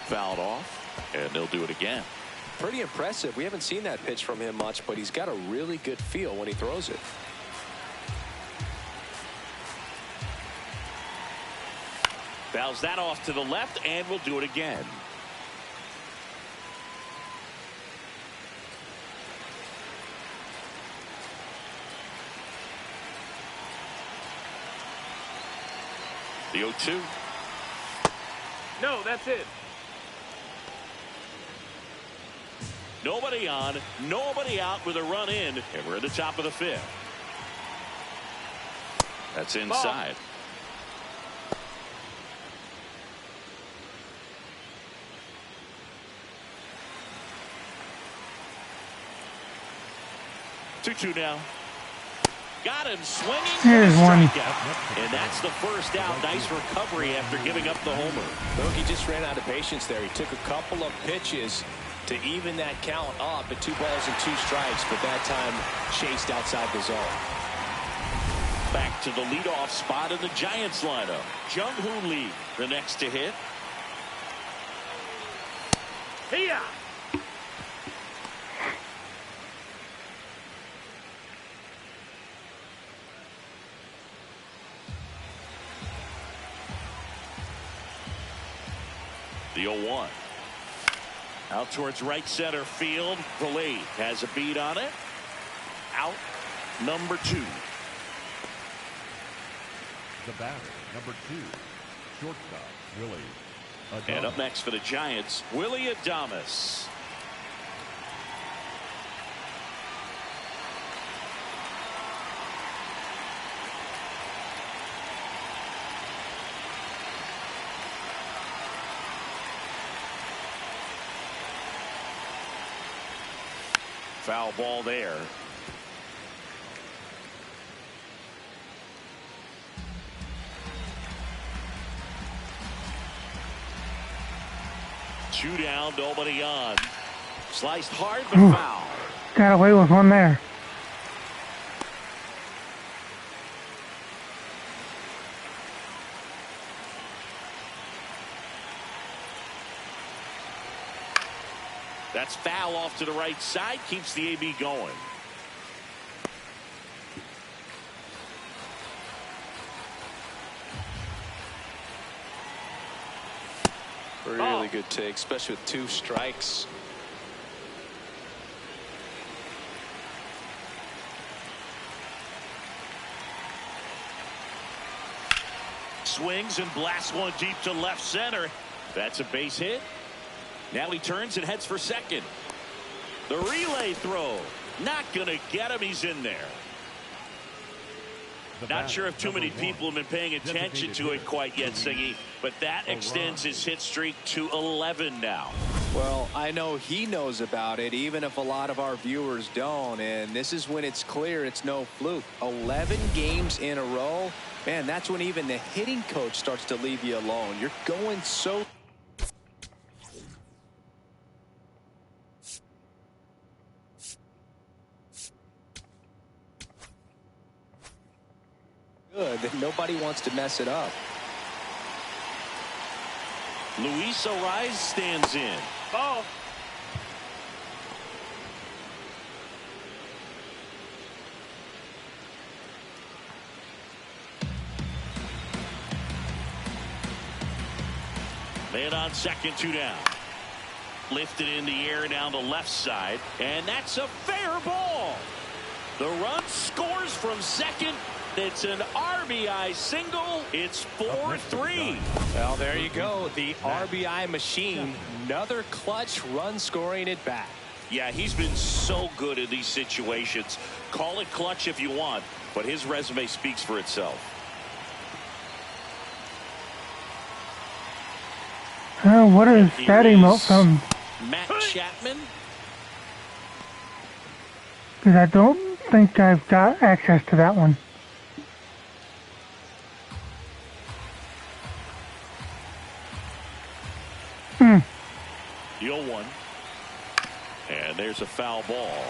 Fouled off, and they'll do it again. Pretty impressive. We haven't seen that pitch from him much, but he's got a really good feel when he throws it. Fouls that off to the left, and we'll do it again. The 0-2. No, that's it. Nobody on, nobody out with a run in, and we're at the top of the 5th. That's inside. Ball. 2-2 now. Got him swinging. Here's one. And that's the first out. Nice recovery after giving up the homer. Look, he just ran out of patience there. He took a couple of pitches to even that count up at 2 balls and 2 strikes, but that time chased outside the zone. Back to the leadoff spot in the Giants lineup. Jung-Hoo Lee, the next to hit. Here. The 0-1. Out towards right center field. Valet has a beat on it. Out number 2. The batter, number 2, shortstop, Willie Adames. And up next for the Giants, Willie Adames. Foul ball there. Two down, nobody on. Sliced hard, but foul. Got away with one there. That's foul off to the right side. Keeps the AB going. Really good take, especially with 2 strikes. Swings and blasts one deep to left center. That's a base hit. Now he turns and heads for second. The relay throw. Not going to get him. He's in there. Not sure if too many people have been paying attention to it quite yet, Siggy, but that extends his hit streak to 11 now. Well, I know he knows about it, even if a lot of our viewers don't, and this is when it's clear it's no fluke. 11 games in a row, man, that's when even the hitting coach starts to leave you alone. You're going so good that nobody wants to mess it up. Luis Ariz stands in. Oh. Man on second, 2 down. Lifted in the air down the left side, and that's a fair ball. The run scores from second. It's an RBI single. It's 4-3. Well, there you go. The RBI machine. Another clutch run scoring at bat. Yeah, he's been so good in these situations. Call it clutch if you want, but his resume speaks for itself. What is that emote from? Matt Chapman. Because I don't think I've got access to that one. The 0-1. And there's a foul ball.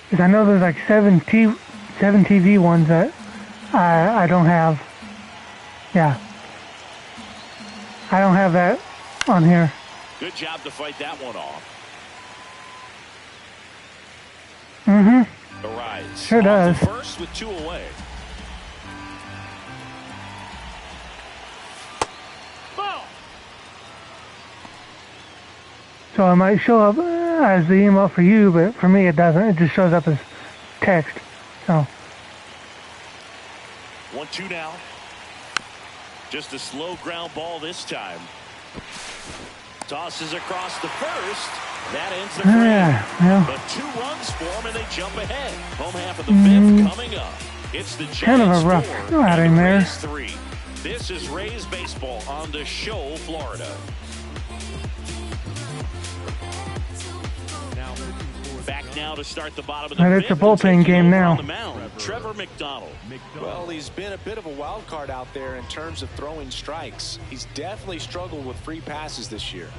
Because I know there's like seven TV ones that I don't have. Yeah. I don't have that on here. Good job to fight that one off. Mm-hmm. Ariz. Sure does. First with 2 away. So it might show up as the email for you, but for me it doesn't. It just shows up as text. So 1-2 now. Just a slow ground ball this time. Tosses across the first. That ends the frame. yeah. But 2 runs for them, and they jump ahead. Home half of the 5th coming up. It's the kind of a rough outing there. 3. This is Rays baseball on the show, Florida. Back now to start the bottom of the 5th. It's a bullpen game now. Trevor McDonald. Well, he's been a bit of a wild card out there in terms of throwing strikes. He's definitely struggled with free passes this year.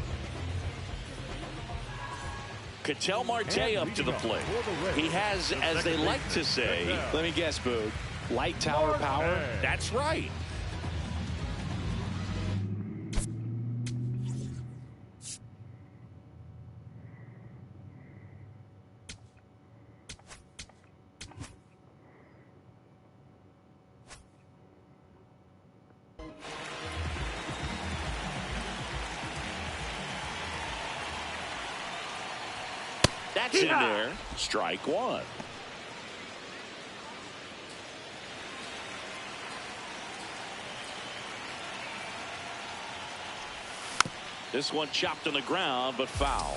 Ketel Marte up to the plate. He has, as they like to say, Let me guess, Boog. Light tower power? That's right. That's in there. Strike 1. This one chopped on the ground, but foul.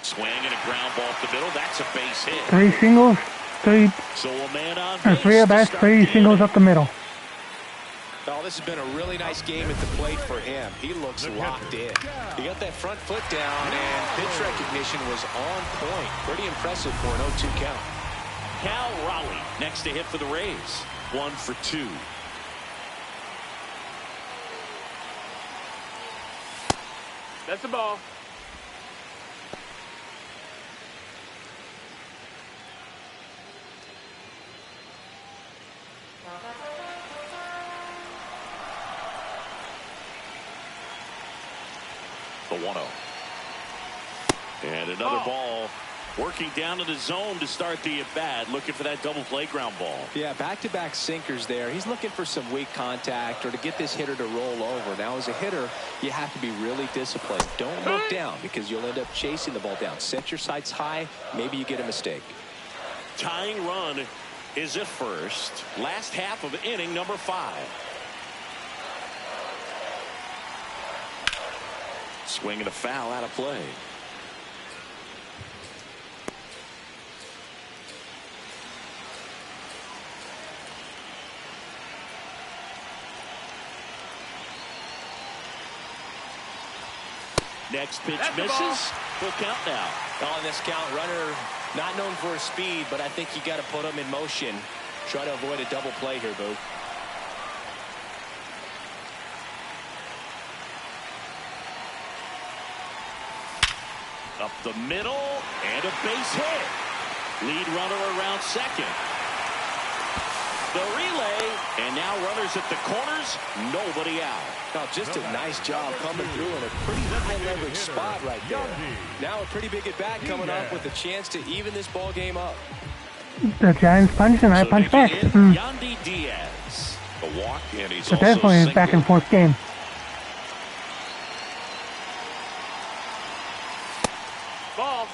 Swing and a ground ball up the middle. That's a base hit. 3 singles. three So a man on or three at bats, three singles up the middle. Oh, this has been a really nice game at the plate for him. He looks locked in. He got that front foot down, and pitch recognition was on point. Pretty impressive for an 0-2 count. Cal Raleigh next to hit for the Rays. 1 for 2. That's the ball. The 1-0. And another ball. Working down to the zone to start the at-bat, looking for that double play ground ball. Yeah, back-to-back sinkers there. He's looking for some weak contact or to get this hitter to roll over. Now, as a hitter, you have to be really disciplined. Don't look down because you'll end up chasing the ball down. Set your sights high. Maybe you get a mistake. Tying run is at first. Last half of inning number 5. Swing and a foul out of play. Next pitch misses. Full count now. On this count, runner not known for his speed, but I think you got to put him in motion. Try to avoid a double play here, Boo. Up the middle and a base hit. Lead runner around second. The relay, and now runners at the corners, nobody out. Now, just a nice job coming through in a pretty high leverage spot right there. Now a pretty big at bat coming up with a chance to even this ball game up. The Giants punch and I punch back. Yandy Diaz, a walk, and he's So definitely a back and forth game. Ball.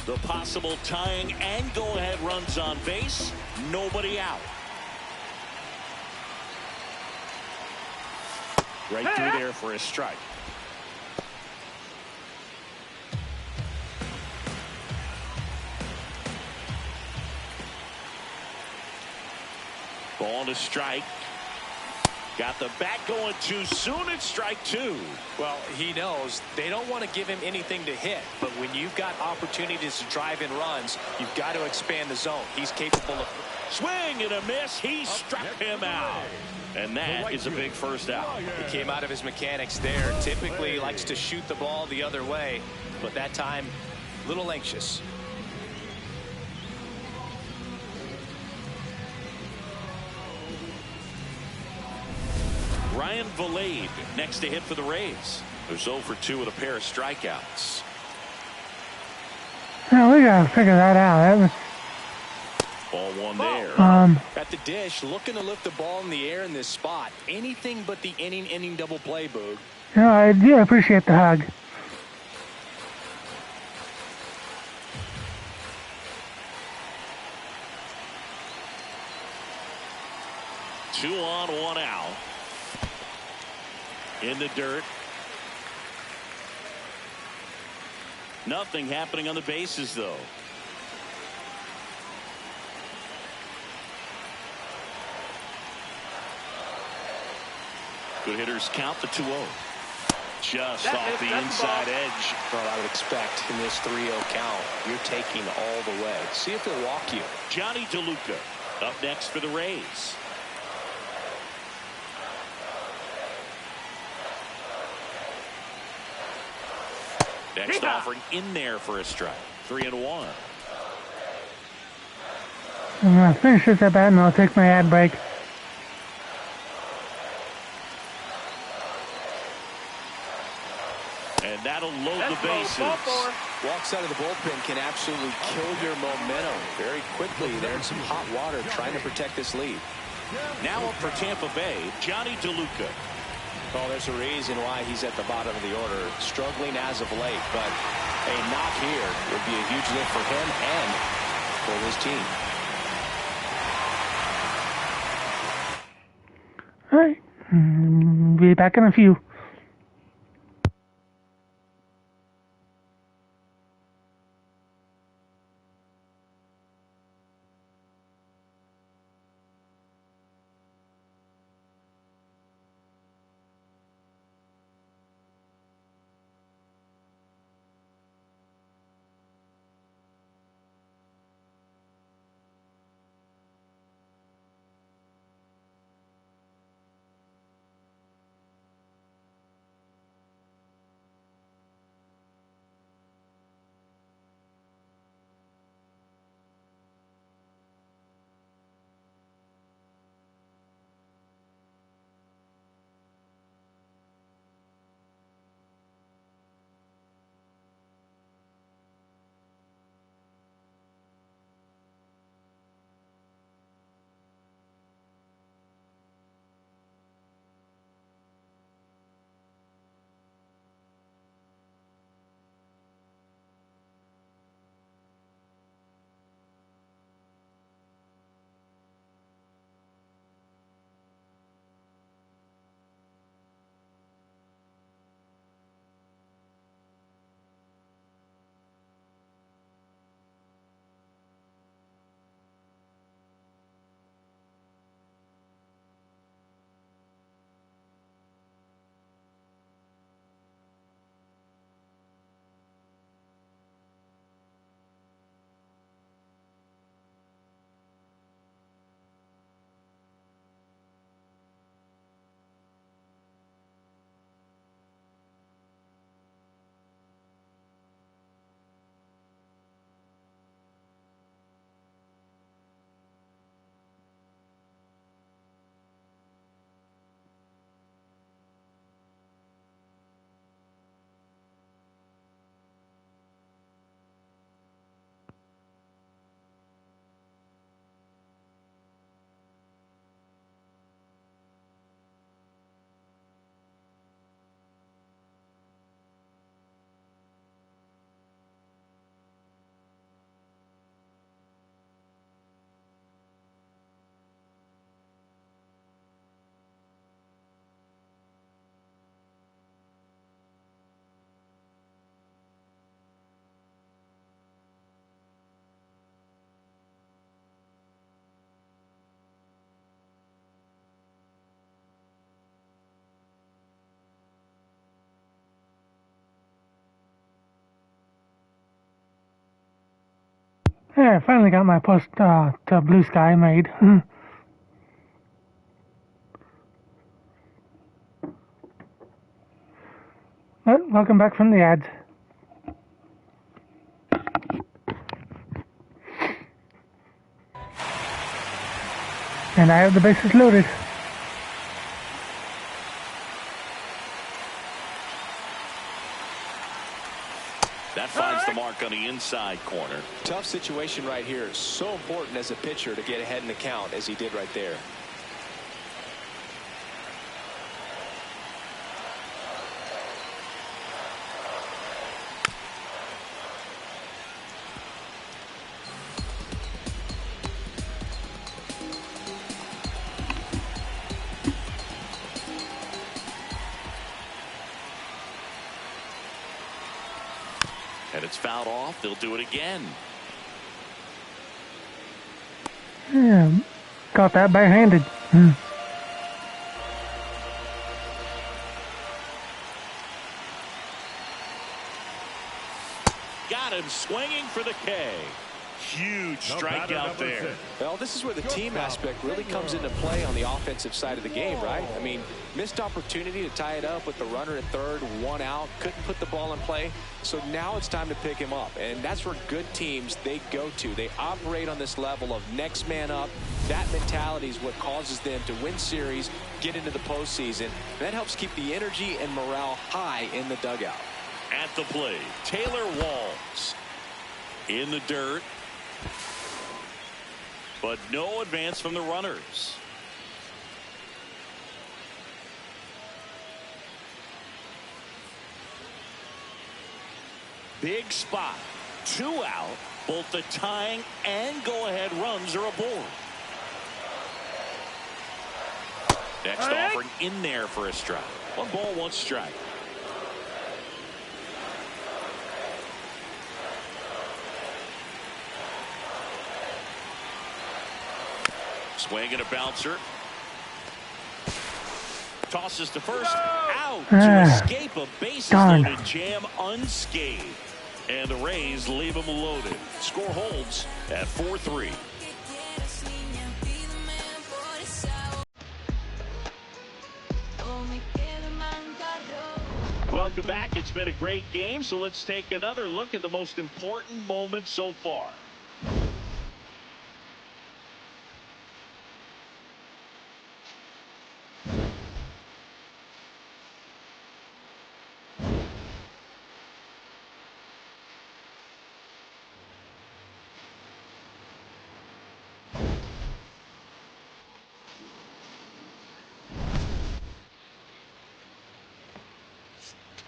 The possible tying and go-ahead runs on base. Nobody out. Right through there for a strike. Ball to strike. Got the bat going too soon. It's strike 2. Well, he knows they don't want to give him anything to hit, but when you've got opportunities to drive in runs, you've got to expand the zone. He's capable of. Swing and a miss. He struck him out. And that is a big first out. He came out of his mechanics there. Typically he likes to shoot the ball the other way, but that time a little anxious. Ryan Valade next to hit for the Rays. Who's 0 for 2 with a pair of strikeouts. Yeah, we gotta figure that out. Ball 1 there. At the dish, looking to lift the ball in the air in this spot. Anything but the inning double play, Boog. Yeah, I do appreciate the hug. Two on, 1 out. In the dirt. Nothing happening on the bases, though. Good hitters count the 2-0. Just off the inside edge. Well, I would expect in this 3-0 count, you're taking all the way. See if they'll walk you. Johnny DeLuca up next for the Rays. Next offering in there for a strike. 3-1. I'm gonna finish this at bat and I'll take my ad break. And that'll load the bases. Walks out of the bullpen can absolutely kill your momentum very quickly. They're in some hot water trying to protect this lead. Now up for Tampa Bay, Johnny DeLuca. Well, there's a reason why he's at the bottom of the order. Struggling as of late, but a knock here would be a huge lift for him and for his team. Alright. Be back in a few. Yeah, I finally got my post to Blue Sky made. Well, welcome back from the ads. And I have the bases loaded. That finds the mark on the inside corner. Tough situation right here. So important as a pitcher to get ahead in the count as he did right there. And it's fouled off. They'll do it again. Yeah, got that barehanded. Got him swinging for the K. Huge strikeout there. Well, this is where the team aspect really comes into play on the offensive side of the game, right? I mean, missed opportunity to tie it up with the runner at third, one out, couldn't put the ball in play. So now it's time to pick him up, and that's where good teams, they go to. They operate on this level of next man up. That mentality is what causes them to win series, get into the postseason. That helps keep the energy and morale high in the dugout. At the plate, Taylor Walls in the dirt. But no advance from the runners. Big spot. 2 out. Both the tying and go-ahead runs are aboard. Next offering in there for a strike. 1 ball, 1 strike. Swing and a bouncer. Tosses to first. Out to escape a bases-loaded jam unscathed. And the Rays leave them loaded. Score holds at 4-3. Welcome back. It's been a great game, so let's take another look at the most important moments so far.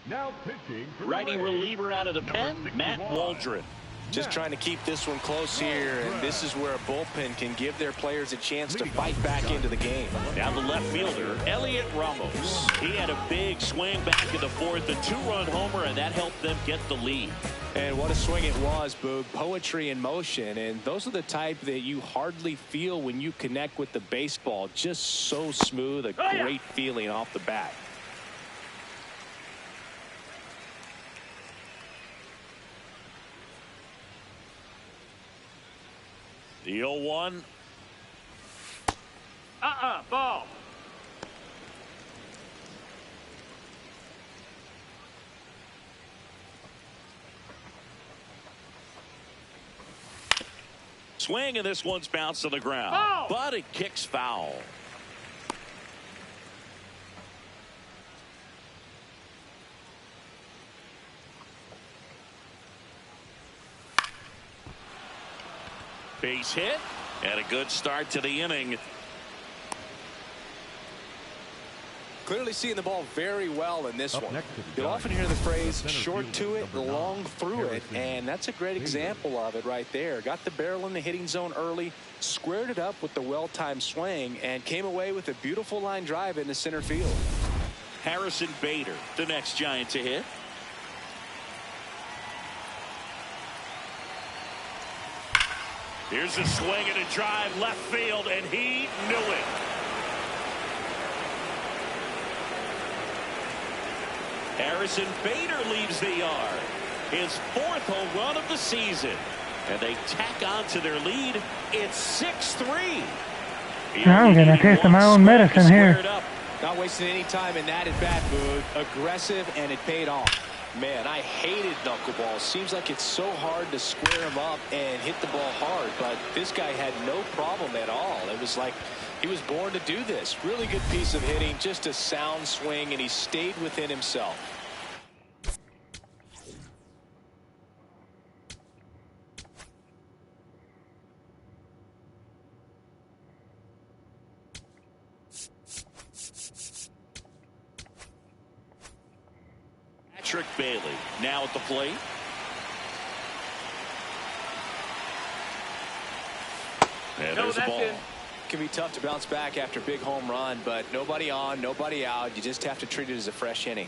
Now pitching for Righty reliever out of the pen, Matt Waldron. Just trying to keep this one close here, and this is where a bullpen can give their players a chance to fight back into the game. Now the left fielder, Elliot Ramos. He had a big swing back in the fourth, a 2-run homer, and that helped them get the lead. And what a swing it was, Boog. Poetry in motion, and those are the type that you hardly feel when you connect with the baseball. Just so smooth, a great feeling off the bat. The 0-1. Ball. Swing, and this one's bounced to the ground. Foul. But it kicks foul. Base hit, and a good start to the inning. Clearly seeing the ball very well in this one. next to the You'll guy, often hear the phrase center short fielder, to it, number long 9, through it, Harrison and that's a great Bader. example of it right there. Got the barrel in the hitting zone early, squared it up with the well-timed swing, and came away with a beautiful line drive into center field. Harrison Bader, the next Giant to hit. Here's a swing and a drive left field, and he knew it. Harrison Bader leaves the yard. His 4th home run of the season. And they tack on to their lead. It's 6-3. I'm going to taste my own medicine here. Not wasting any time in that at-bat mood. Aggressive, and it paid off. Man, I hated knuckleball. Seems like it's so hard to square him up and hit the ball hard, but this guy had no problem at all. It was like he was born to do this. Really good piece of hitting, just a sound swing, and he stayed within himself. Patrick Bailey now at the plate. And there's the ball. It can be tough to bounce back after a big home run, but nobody on, nobody out. You just have to treat it as a fresh inning.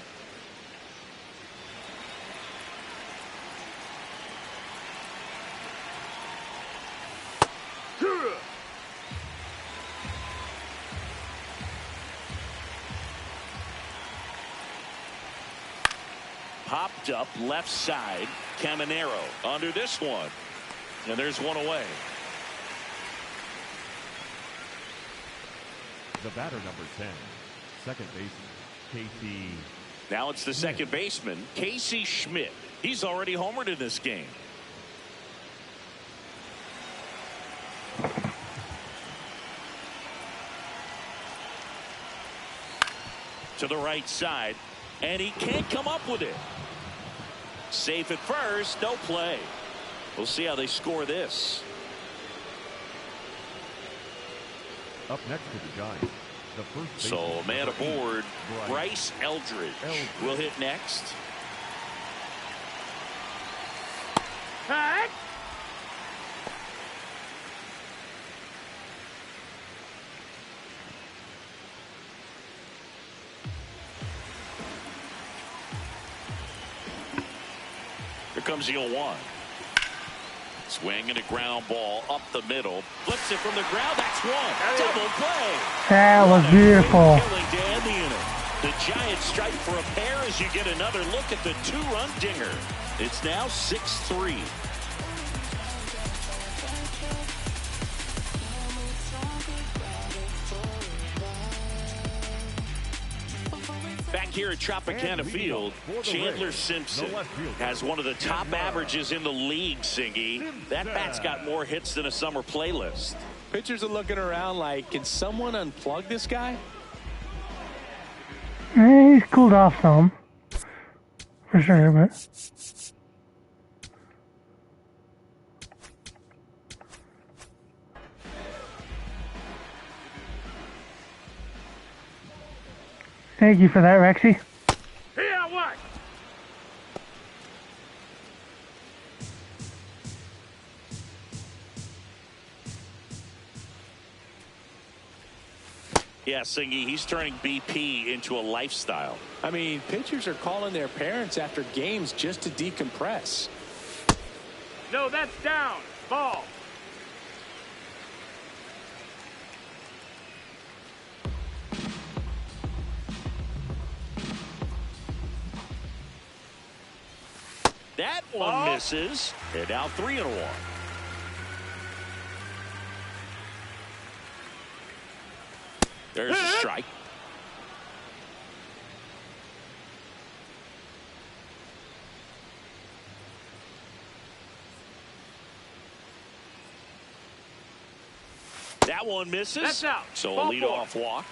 Popped up left side. Caminero under this one. And there's one away. The batter, number 10, second baseman, Casey. Now it's the second baseman, Casey Schmidt. He's already homered in this game. To the right side, and he can't come up with it. Safe at first, no play. We'll see how they score this. Up next to the Giants, the first So man aboard, Bryce Eldridge will hit next. Cut. Here comes the 0-1. Swing and a ground ball up the middle. Flips it from the ground. That's one. Double play. That was beautiful. Killing to end the inning. The Giants strike for a pair as you get another look at the two-run dinger. It's now 6-3. Back here at Tropicana Field, Chandler Simpson has one of the top averages in the league, Singy. That bat's got more hits than a summer playlist. Pitchers are looking around like, can someone unplug this guy? He's cooled off some, for sure, but... Thank you for that, Rexy. Here, what? Yeah, Singy, he's turning BP into a lifestyle. I mean, pitchers are calling their parents after games just to decompress. No, that's down. Ball. That one misses. And now 3-1. There's a strike. That one misses. That's out. So a Ball leadoff walk.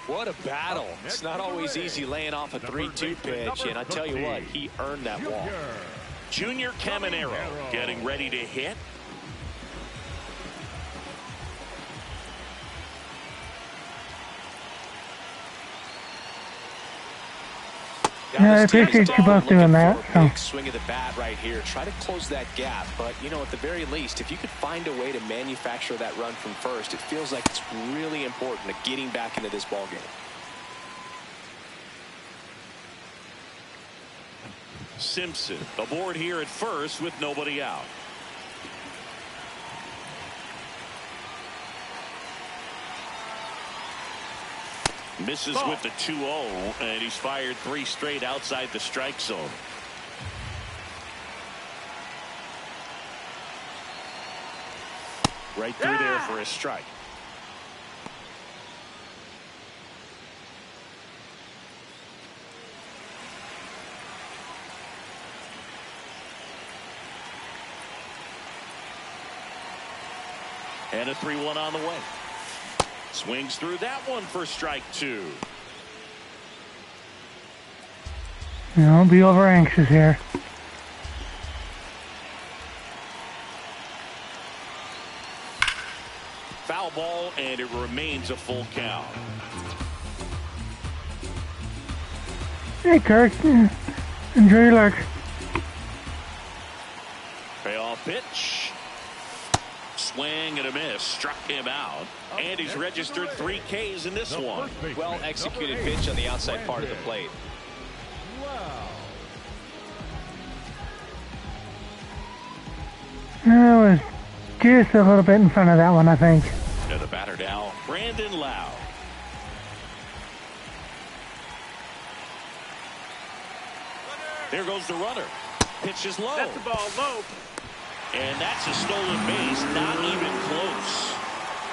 What a battle. It's not always easy laying off a 3-2 pitch, and I tell you what, he earned that walk. Junior Caminero getting ready to hit. Yeah, I appreciate you both doing that. So. Big swing of the bat right here. Try to close that gap, but you know, at the very least, if you could find a way to manufacture that run from first, it feels like it's really important to getting back into this ball game. Simpson aboard here at first with nobody out. Misses with the 2-0, and he's fired 3 straight outside the strike zone. Right through there for a strike. And a 3-1 on the way. Swings through that one for strike 2. Don't be over anxious here. Foul ball, and it remains a full count. Hey, Kirk. Enjoy your luck. Payoff pitch. Swing and a miss. Struck him out. And he's registered 3 Ks in this one. Well executed pitch on the outside part of the plate. I was just a little bit in front of that one, I think. And the batter now, Brandon Lau. There goes the runner. Pitch is low. That's the ball low. And that's a stolen base, not even close.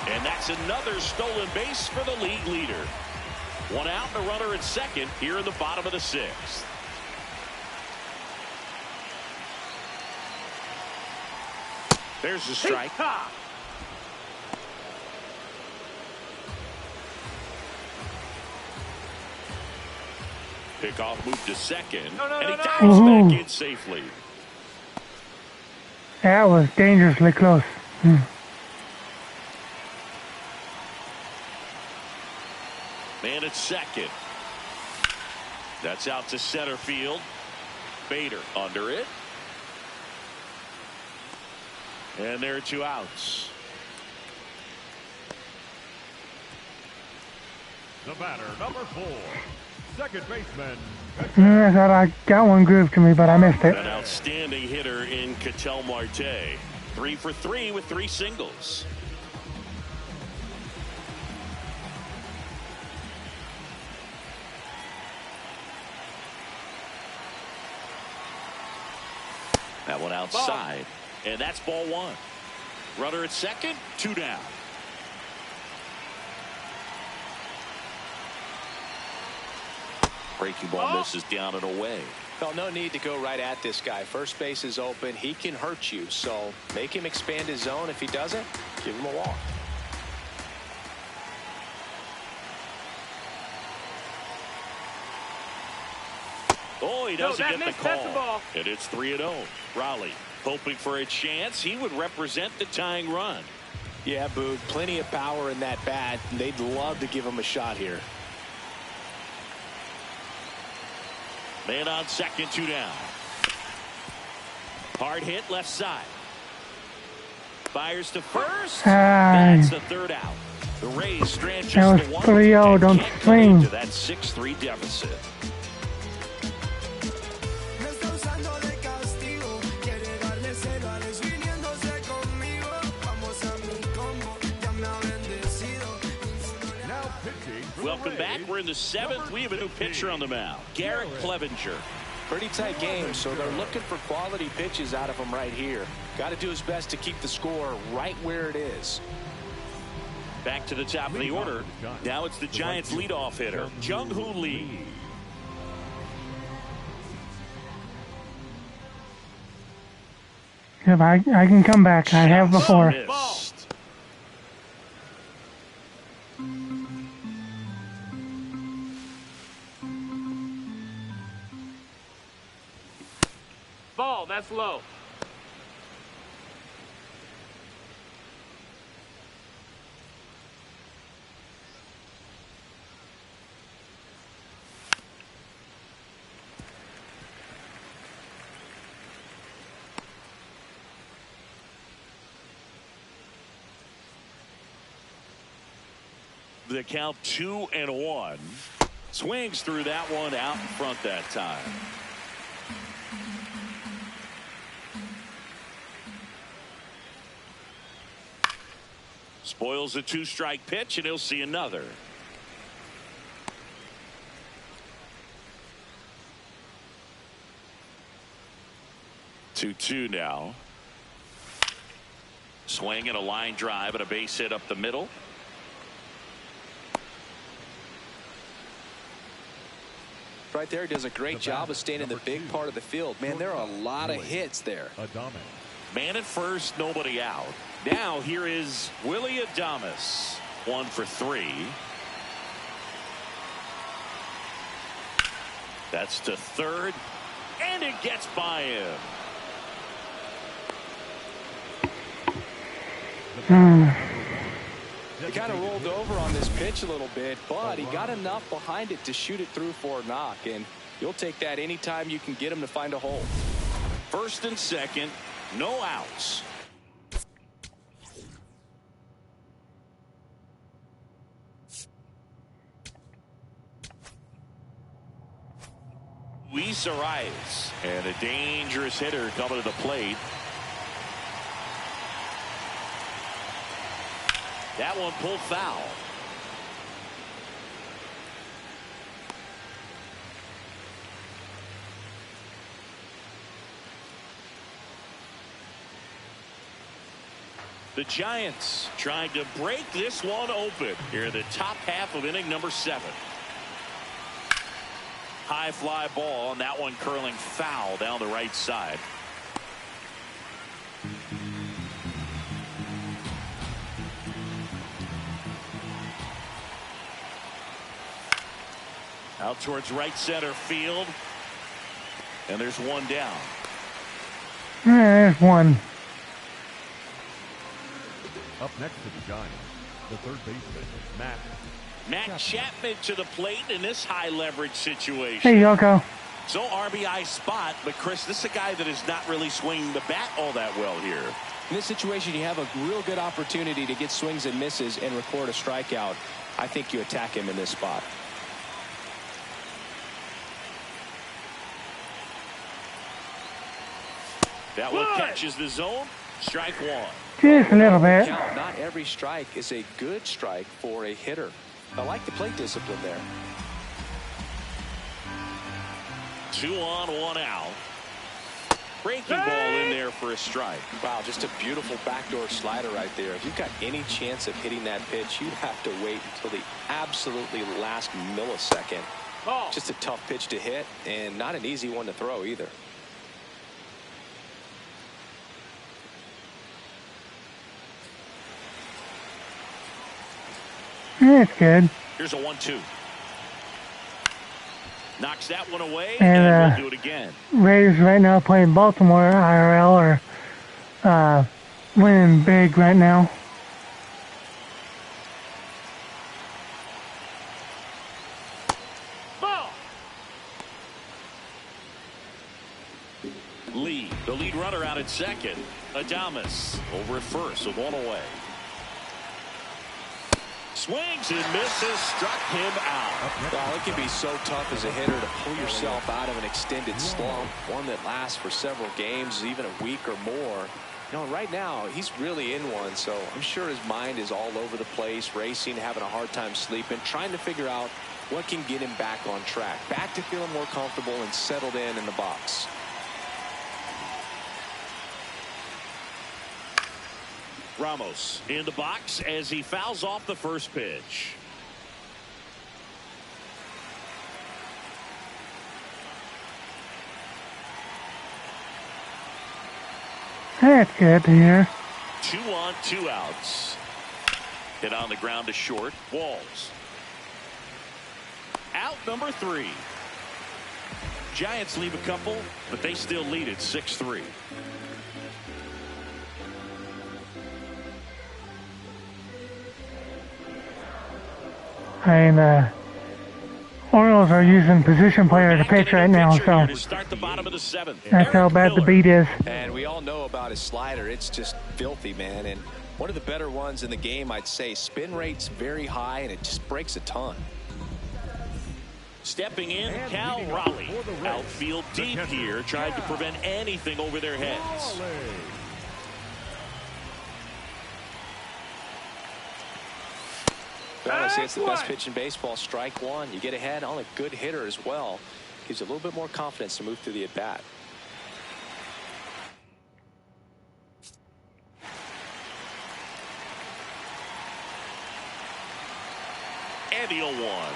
And that's another stolen base for the league leader. 1 out and a runner at second here in the bottom of the 6th. There's the strike. Pickoff moved to second, and he dives back in safely. That was dangerously close. Man at second. That's out to center field. Bader under it. And there are 2 outs. The batter, number 4, second baseman. I thought I got one groove to me, but I missed it. An outstanding hitter in Ketel Marte. 3 for 3 with 3 singles. That one outside. And that's ball 1. Runner at second, 2 down. Breaking ball misses down and away. Well, no need to go right at this guy. First base is open. He can hurt you. So make him expand his zone. If he doesn't, give him a walk. Oh, he doesn't get the call. And it's 3-0. Raleigh hoping for a chance. He would represent the tying run. Yeah, Boog, plenty of power in that bat. They'd love to give him a shot here. Man on second, 2 down. Hard hit left side. Fires to first. That's the 3rd out. The Rays strand just the 1. 3-0. Don't swing. To that 6-3 deficit. Welcome back. We're in the 7th. We have a new pitcher on the mound, Garrett Clevenger. Pretty tight game, so they're looking for quality pitches out of him right here. Got to do his best to keep the score right where it is. Back to the top of the order. Now it's the Giants leadoff hitter, Jung-Hoo Lee. If I can come back. I have before. Missed. Ball, that's low. The count 2-1. Swings through that one out in front that time. Spoils a 2-strike pitch, and he'll see another. Two now. Swing and a line drive and a base hit up the middle. Right there, does a great job of staying in the big part of the field. Man, there are a lot of hits there. Man at first, nobody out. Now here is Willie Adames. 1 for 3. That's to third, and it gets by him. He kind of rolled over on this pitch a little bit, but he got enough behind it to shoot it through for a knock, and you'll take that anytime you can get him to find a hole. First and second, no outs. Luis Arias, and a dangerous hitter coming to the plate. That one pulled foul. The Giants trying to break this one open here in the top half of inning number 7. High fly ball, and that one curling foul down the right side. Out towards right center field. And there's one down. Yeah, there's one. Up next to the Giants, the third baseman, Matt Chapman to the plate in this high leverage situation. Hey, Yoko. So RBI spot, but Chris, this is a guy that is not really swinging the bat all that well here. In this situation, you have a real good opportunity to get swings and misses and record a strikeout. I think you attack him in this spot. That one catches the zone. Strike one. Just a little bit. Not every strike is a good strike for a hitter. I like the plate discipline there. 2 on, 1 out. Breaking ball in there for a strike. Wow, just a beautiful backdoor slider right there. If you've got any chance of hitting that pitch, you'd have to wait until the absolutely last millisecond. Just a tough pitch to hit, and not an easy one to throw either. That's good. Here's a 1-2. Knocks that one away, And we'll do it again. Raiders right now playing Baltimore IRL are winning big right now. Ball. Lee, the lead runner out at second. Adames over at first with one away. Swings and misses, struck him out. Well, it can be so tough as a hitter to pull yourself out of an extended slump, one that lasts for several games, even a week or more. You know, right now, he's really in one, so I'm sure his mind is all over the place, racing, having a hard time sleeping, trying to figure out what can get him back on track, back to feeling more comfortable and settled in the box. Ramos in the box as he fouls off the first pitch. That's good to hear. 2 on, 2 outs. Hit on the ground to short. Walls. Out number 3. Giants leave a couple, but they still lead it 6-3. And Orioles are using position player to pitch right now, so To start the bottom of the 7th. that's how bad the beat is. And we all know about his slider. It's just filthy, man. And one of the better ones in the game, I'd say. Spin rate's very high, and it just breaks a ton. Stepping in, Cal Raleigh. Outfield deep here, trying to prevent anything over their heads. Well, I say it's the best pitch in baseball. Strike one. You get ahead on a good hitter as well. Gives you a little bit more confidence to move through the at-bat. And he'll one.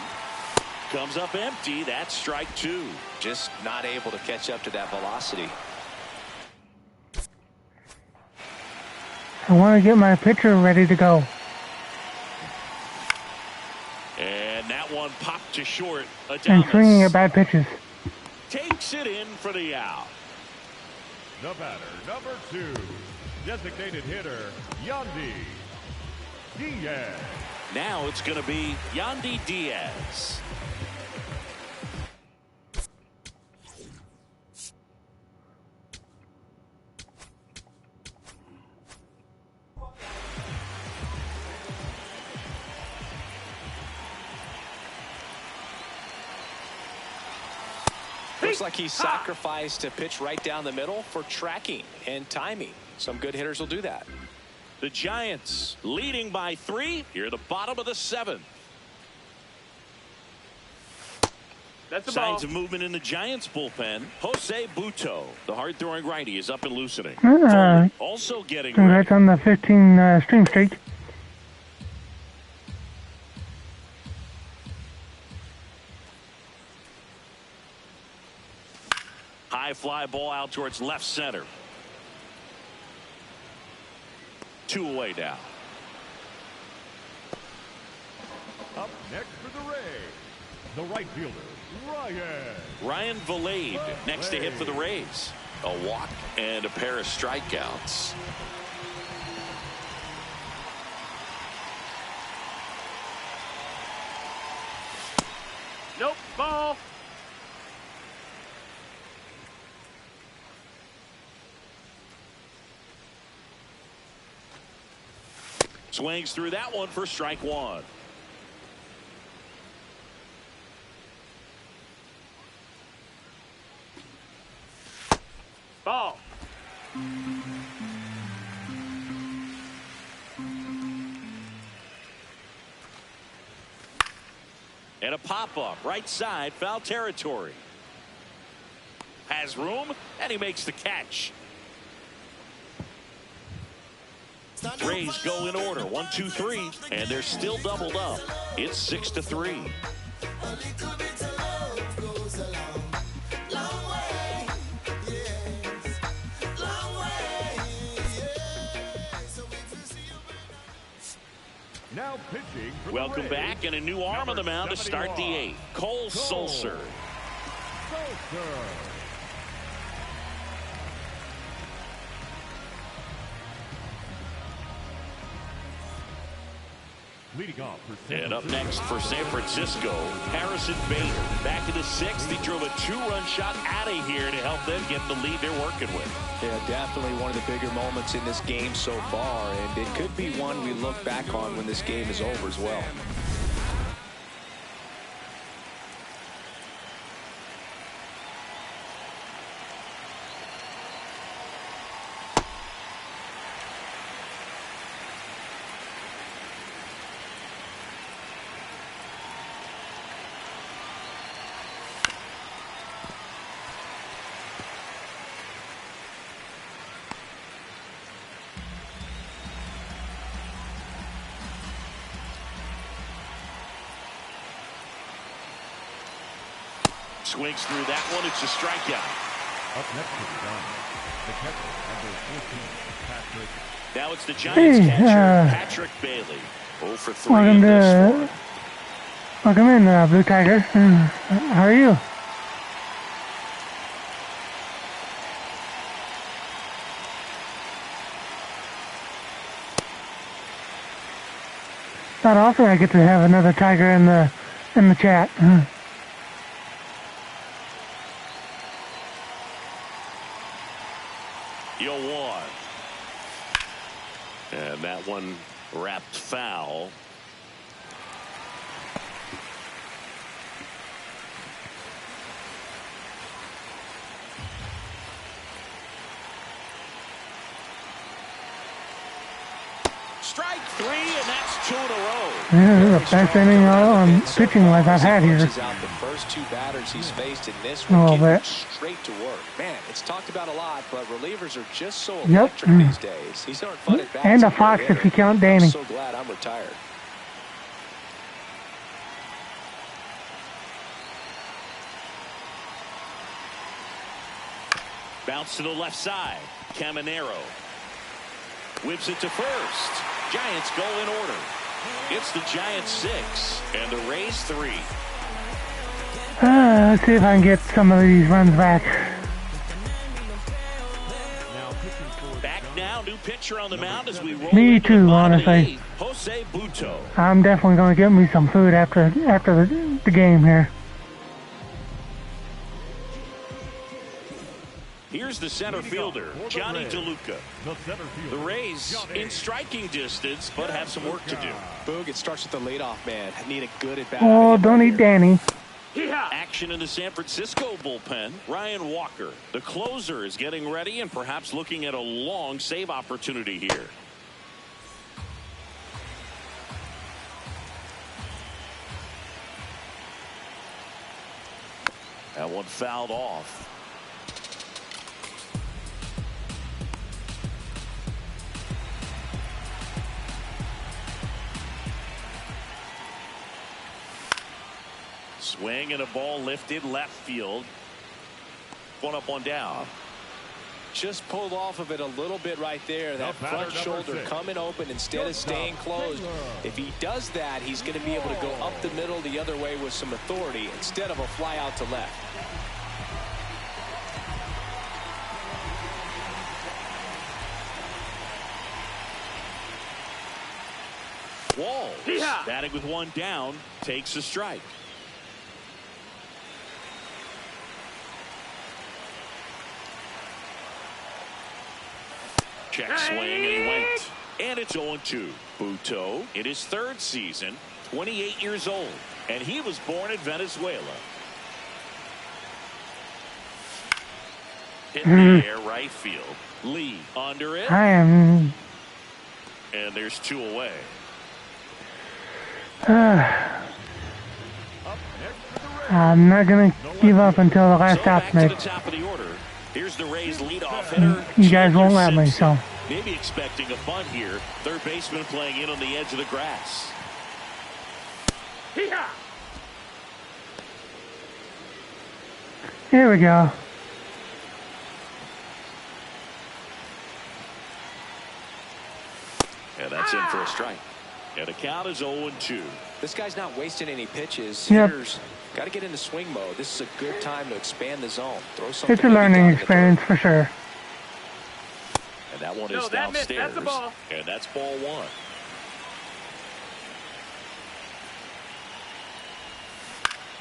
Comes up empty. That's strike two. Just not able to catch up to that velocity. I want to get my pitcher ready to go. And that one popped to short. And swinging at bad pitches. Takes it in for the out. The batter, number 2, designated hitter, Yandy Diaz. Now it's going to be Yandy Diaz. Looks like he sacrificed a pitch right down the middle for tracking and timing. Some good hitters will do that. The Giants leading by 3 here at the bottom of the 7th. That's a Signs ball. of movement in the Giants bullpen. Jose Buto, the hard-throwing righty, is up and loosening. Also getting Congrats on the 15 stream streak. High fly ball out towards left center. 2 away now. Up next for the Rays, the right fielder, Ryan Valade next to hit for the Rays. A walk and a pair of strikeouts. Nope, ball. Swings through that one for strike 1. Ball. And a pop-up right side, foul territory. Has room, and he makes the catch. Rays go in order, 1, 2, 3, and they're still doubled up. It's 6-3. Now pitching for Welcome the Rays, back, and a new arm on the mound to start the 8th. Cole Sulser. Leading off for And up next for San Francisco, Harrison Bader. Back in the 6th, he drove a 2-run shot out of here to help them get the lead they're working with. Yeah, definitely one of the bigger moments in this game so far, and it could be one we look back on when this game is over as well. Swings through that one. It's a strikeout. Up next to the Giants, the catcher, number 14, Patrick. Now it's the Giants catcher, Patrick Bailey. 0 for 3 in this one. Welcome in, Blue Tiger. How are you? Not often I get to have another Tiger in the chat. 0-1. And that one wrapped foul. Strike 3, and that's 2 in a row. Yeah, this is the best inning on pitching-wise I've had here. The first 2 batters he's faced in this one came straight to work. Man, it's talked about a lot, but relievers are just so electric these days. He's having fun at bats. And a fox if you count Danny. I'm so glad I'm retired. Bounce to the left side. Caminero whips it to first. Giants go in order. It's the Giants 6 and the Rays 3. Let's see if I can get some of these runs back. Back now, new pitcher on the mound as we roll. Me too, honestly. Jose Buto. I'm definitely going to get me some food after the game here. Here's the center fielder, Johnny DeLuca. The Rays in striking distance, but have some work to do. Boog, it starts with the leadoff man. Need a good at bat. Oh, don't eat Danny. Action in the San Francisco bullpen. Ryan Walker, the closer, is getting ready and perhaps looking at a long save opportunity here. That one fouled off. Swing and a ball lifted left field. One up, one down. Just pulled off of it a little bit right there. That front shoulder coming open instead of staying closed. If he does that, he's going to be able to go up the middle the other way with some authority instead of a fly out to left. Walls, batting with one down, takes a strike. Check swing, and he went. And it's 0-2. Buto in his third season, 28 years old. And he was born in Venezuela. Hit the air right field. Lee under it. And there's two away. I'm not going to give up until the last out's made. To the top of the order. Here's the Rays leadoff hitter. You guys won't let me, so. Maybe expecting a bunt here. Third baseman playing in on the edge of the grass. Here we go. And that's in for a strike. And the count is 0-2. This guy's not wasting any pitches. Yep. Hitters got to get into swing mode. This is a good time to expand the zone. Throw something. It's a learning experience for sure. And that one is downstairs. That's a ball. And that's ball one.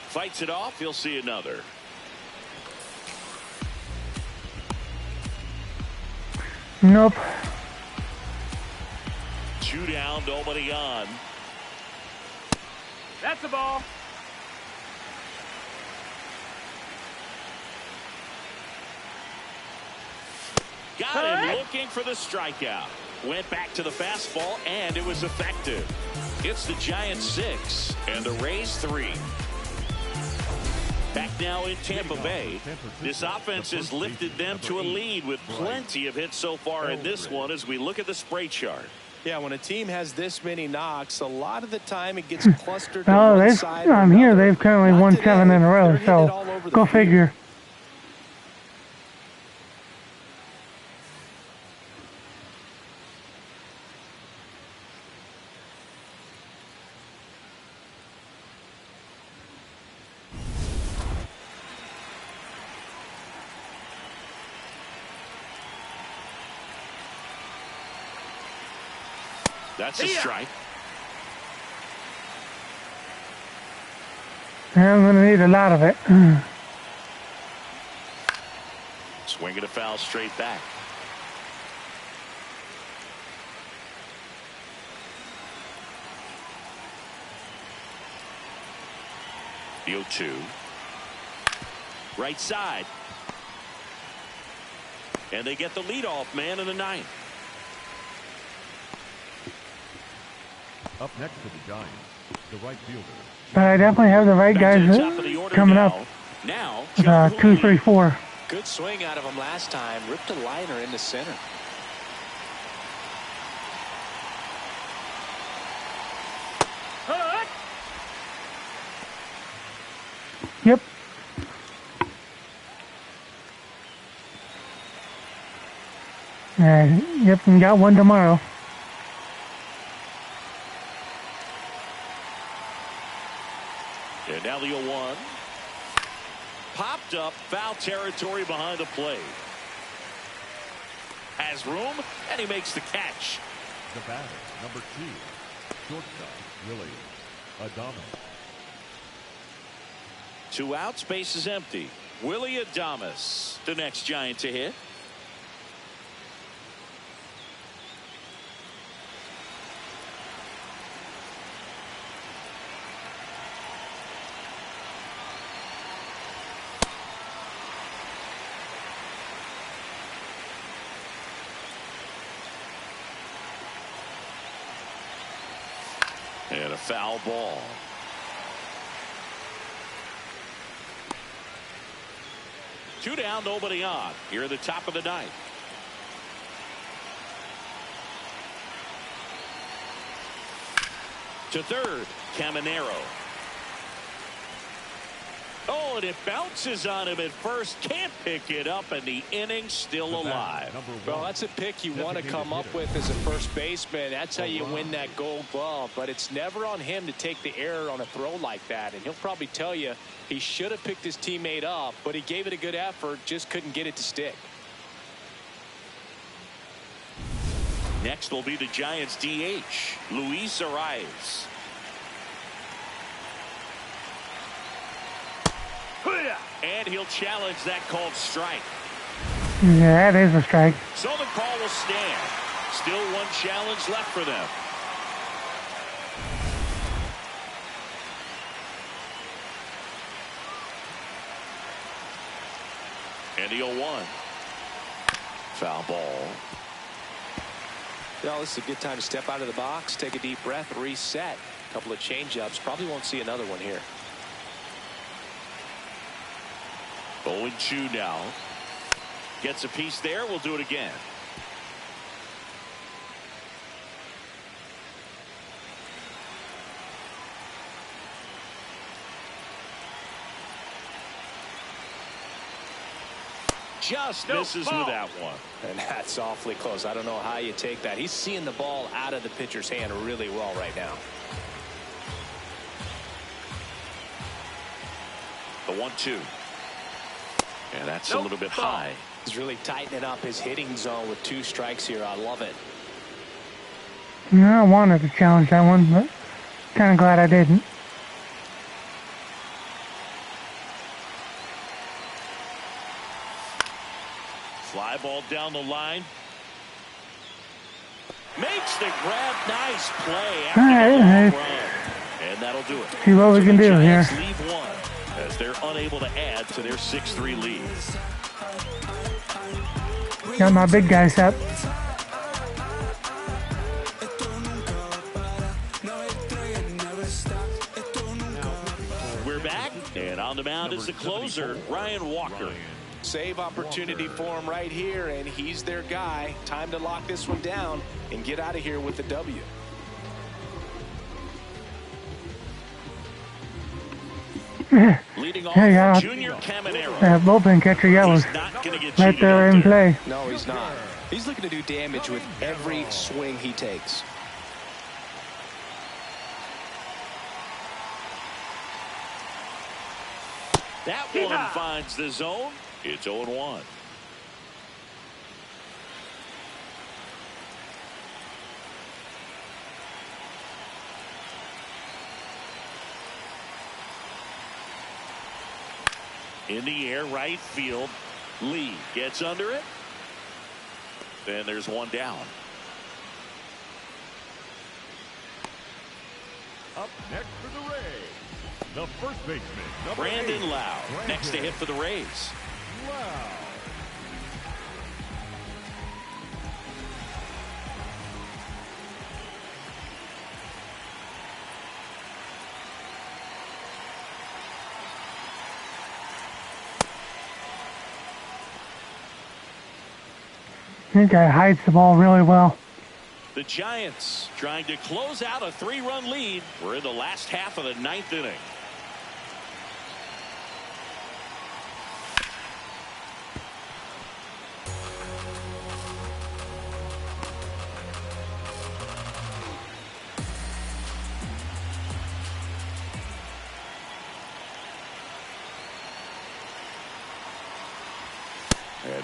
Fights it off. He'll see another. Nope. Two down, nobody on. That's a ball. Got him looking for the strikeout. Went back to the fastball, and it was effective. It's the Giants 6 and the Rays 3. Back now in Tampa Bay. This offense has lifted them to a lead with plenty of hits so far in this one as we look at the spray chart. Yeah, when a team has this many knocks, a lot of the time it gets clustered. Oh, I'm here. They've currently won 7 in a row, so go figure. That's a strike. I'm going to need a lot of it. Swinging a foul straight back. The 0-2. Right side. And they get the leadoff man in the ninth. Up next to the Giants, the right fielder. But I definitely have the right guys coming up. Now, 2, 3, 4. Good swing out of him last time. Ripped a liner in the center. Yep. Yep, we got one tomorrow. And now the 0-1. Popped up, foul territory behind the plate. Has room, and he makes the catch. The batter, number 2, shortstop, Willie Adames. 2 outs, base is empty. Willie Adames, the next Giant to hit. And a foul ball. Two down, nobody on. Here at the top of the ninth. To third, Caminero. Oh, and it bounces on him at first. Can't pick it up, and the inning's still alive. Well, that's a pick you want to come up with as a first baseman. That's how you win that Gold Glove. But it's never on him to take the error on a throw like that. And he'll probably tell you he should have picked his teammate up, but he gave it a good effort, just couldn't get it to stick. Next will be the Giants' DH, Luis Arias. And he'll challenge that called strike. Yeah, that is a strike. So the call will stand. Still one challenge left for them. And the 0-1. Foul ball. Well, this is a good time to step out of the box, take a deep breath, reset. A couple of change-ups. Probably won't see another one here. 0-2 now. Gets a piece there. We'll do it again. Just misses with that one. And that's awfully close. I don't know how you take that. He's seeing the ball out of the pitcher's hand really well right now. The 1-2. And that's a little bit high. He's really tightening up his hitting zone with 2 strikes here. I love it. I wanted to challenge that one, but kind of glad I didn't. Fly ball down the line. Makes the grab. Nice play after the long run. And that'll do it. See what we can do here. Leave one as they're unable to add to their 6-3 lead. Got my big guys up. We're back, and on the mound is the closer, Ryan Walker. Save opportunity for him right here, and he's their guy. Time to lock this one down and get out of here with the W. Leading off, Hey, Junior Caminero. Bullpen catcher yellows. He's not going to get Right there in play. No, he's not. He's looking to do damage with every swing he takes. That one finds the zone. It's 0-1. In the air, right field. Lee gets under it. Then there's one down. Up next for the Rays, the first baseman, number Brandon 8, Lau, next to hit for the Rays. Lau. That guy hides the ball really well. The Giants trying to close out a 3-run lead. We're in the last half of the 9th inning.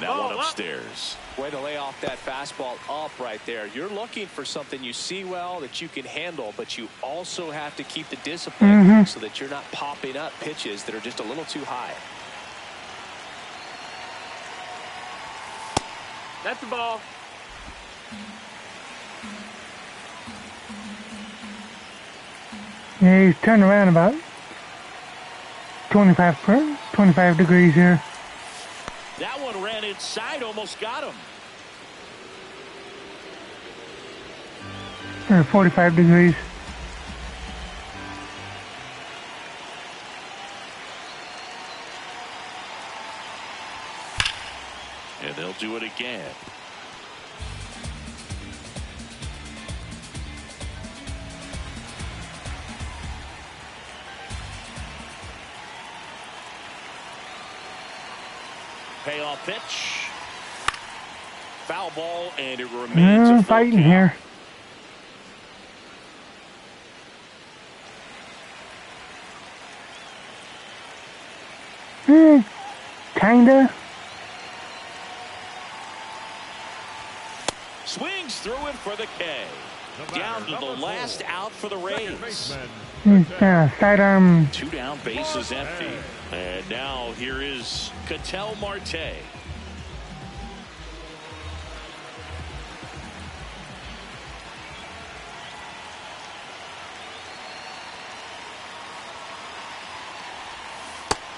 that one upstairs. Way to lay off that fastball up right there. You're looking for something you see well that you can handle, but you also have to keep the discipline so that you're not popping up pitches that are just a little too high. That's the ball. Yeah, he's turned around about 25 degrees here. That one ran inside, almost got him. Or 45 degrees. And they'll do it again. Payoff pitch. Foul ball, and it remains a full fighting count. here. Kinda. Swings through it for the K. Down to the last out for the Rays. Sidearm. 2 down, bases empty. And now here is Ketel Marte.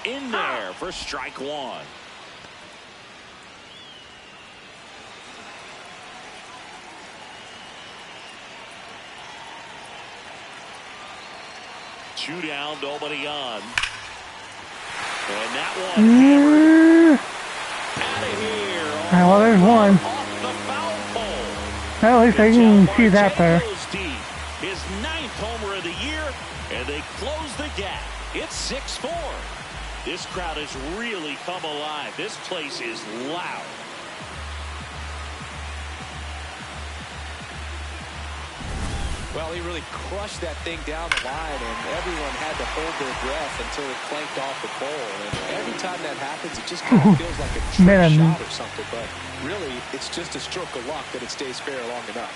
In there for strike one. Two down, nobody on. And that one hammered out of here. Well, there's one. Off the foul pole. Well, at least I can see that there. Goes deep. His 9th homer of the year, and they close the gap. It's 6-4. This crowd has really come alive. This place is loud. Well, he really crushed that thing down the line, and everyone had to hold their breath until it clanked off the pole. And every time that happens, it just kind of feels like a trick shot or something. But really, it's just a stroke of luck that it stays fair long enough.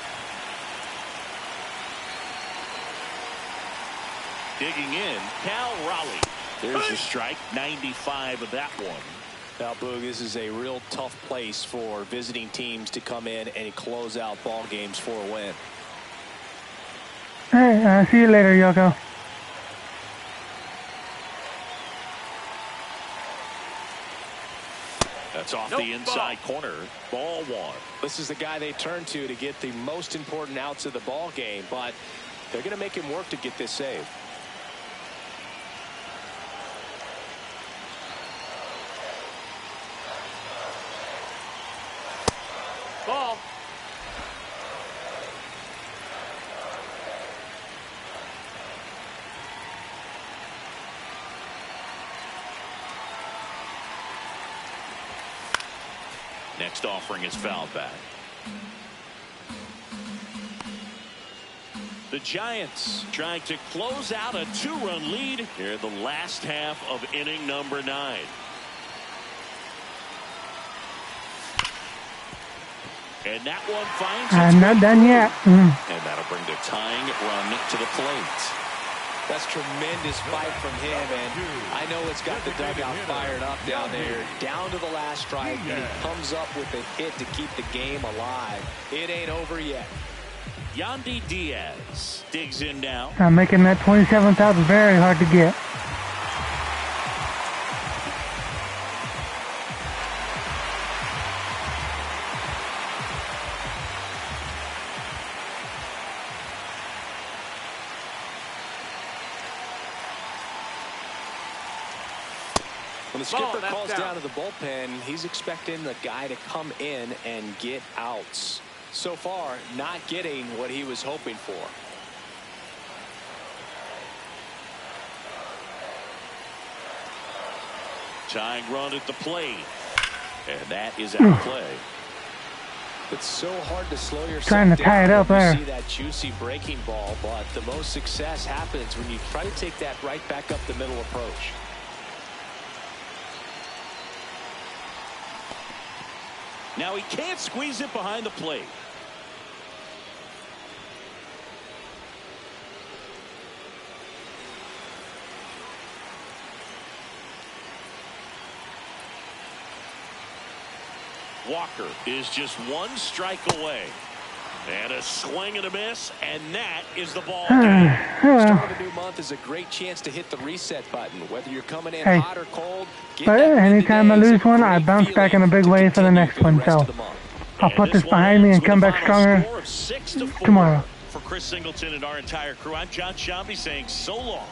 Digging in, Cal Raleigh. There's a strike, 95 of that one. Now, Boog, this is a real tough place for visiting teams to come in and close out ball games for a win. All right, see you later, Yoko. That's off the inside corner. Ball one. This is the guy they turn to get the most important outs of the ball game, but they're going to make him work to get this save. Ball. Next offering is fouled back. The Giants trying to close out a 2-run lead here in the last half of inning number 9. And that one finds I'm not done yet. And that'll bring the tying run to the plate. That's tremendous fight from him, and I know it's got the dugout fired up down there. Down to the last strike, and he comes up with a hit to keep the game alive. It ain't over yet. Yandy Diaz digs in now. I'm making that 27th out very hard to get. When the skipper calls down to the bullpen, he's expecting the guy to come in and get outs. So far, not getting what he was hoping for. Tying run at the plate. And that is out of play. It's so hard to slow yourself Trying to tie it up when there. you see that juicy breaking ball, but the most success happens when you try to take that right back up the middle approach. Now he can't squeeze it behind the plate. Walker is just one strike away. And a swing and a miss, and that is the ball game. Start of a new month is a great chance to hit the reset button. Whether you're coming in hot or cold, but anytime I lose one, I bounce back in a big way for the next one. So I'll put this behind me and come back stronger tomorrow. For Chris Singleton and our entire crew, I'm John Shambi saying so long.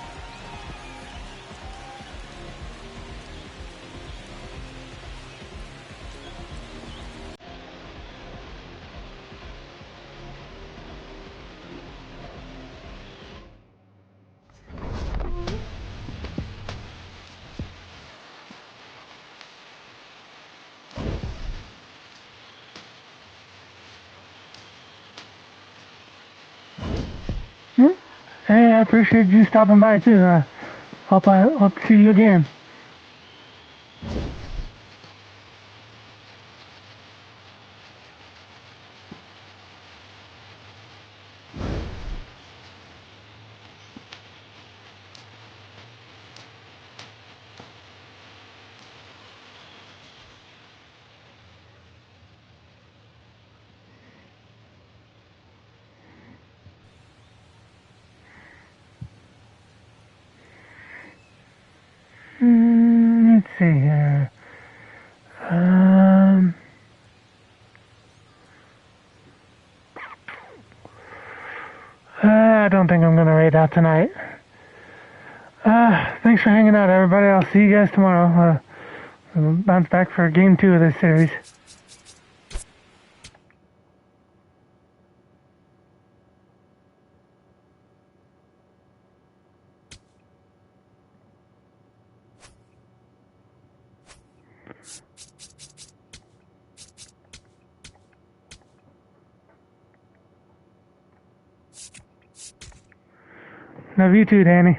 Hey, I appreciate you stopping by too. Hope to see you again. Let's see here. I don't think I'm going to raid out tonight. Thanks for hanging out, everybody. I'll see you guys tomorrow. We'll bounce back for game 2 of this series. Love you too, Danny.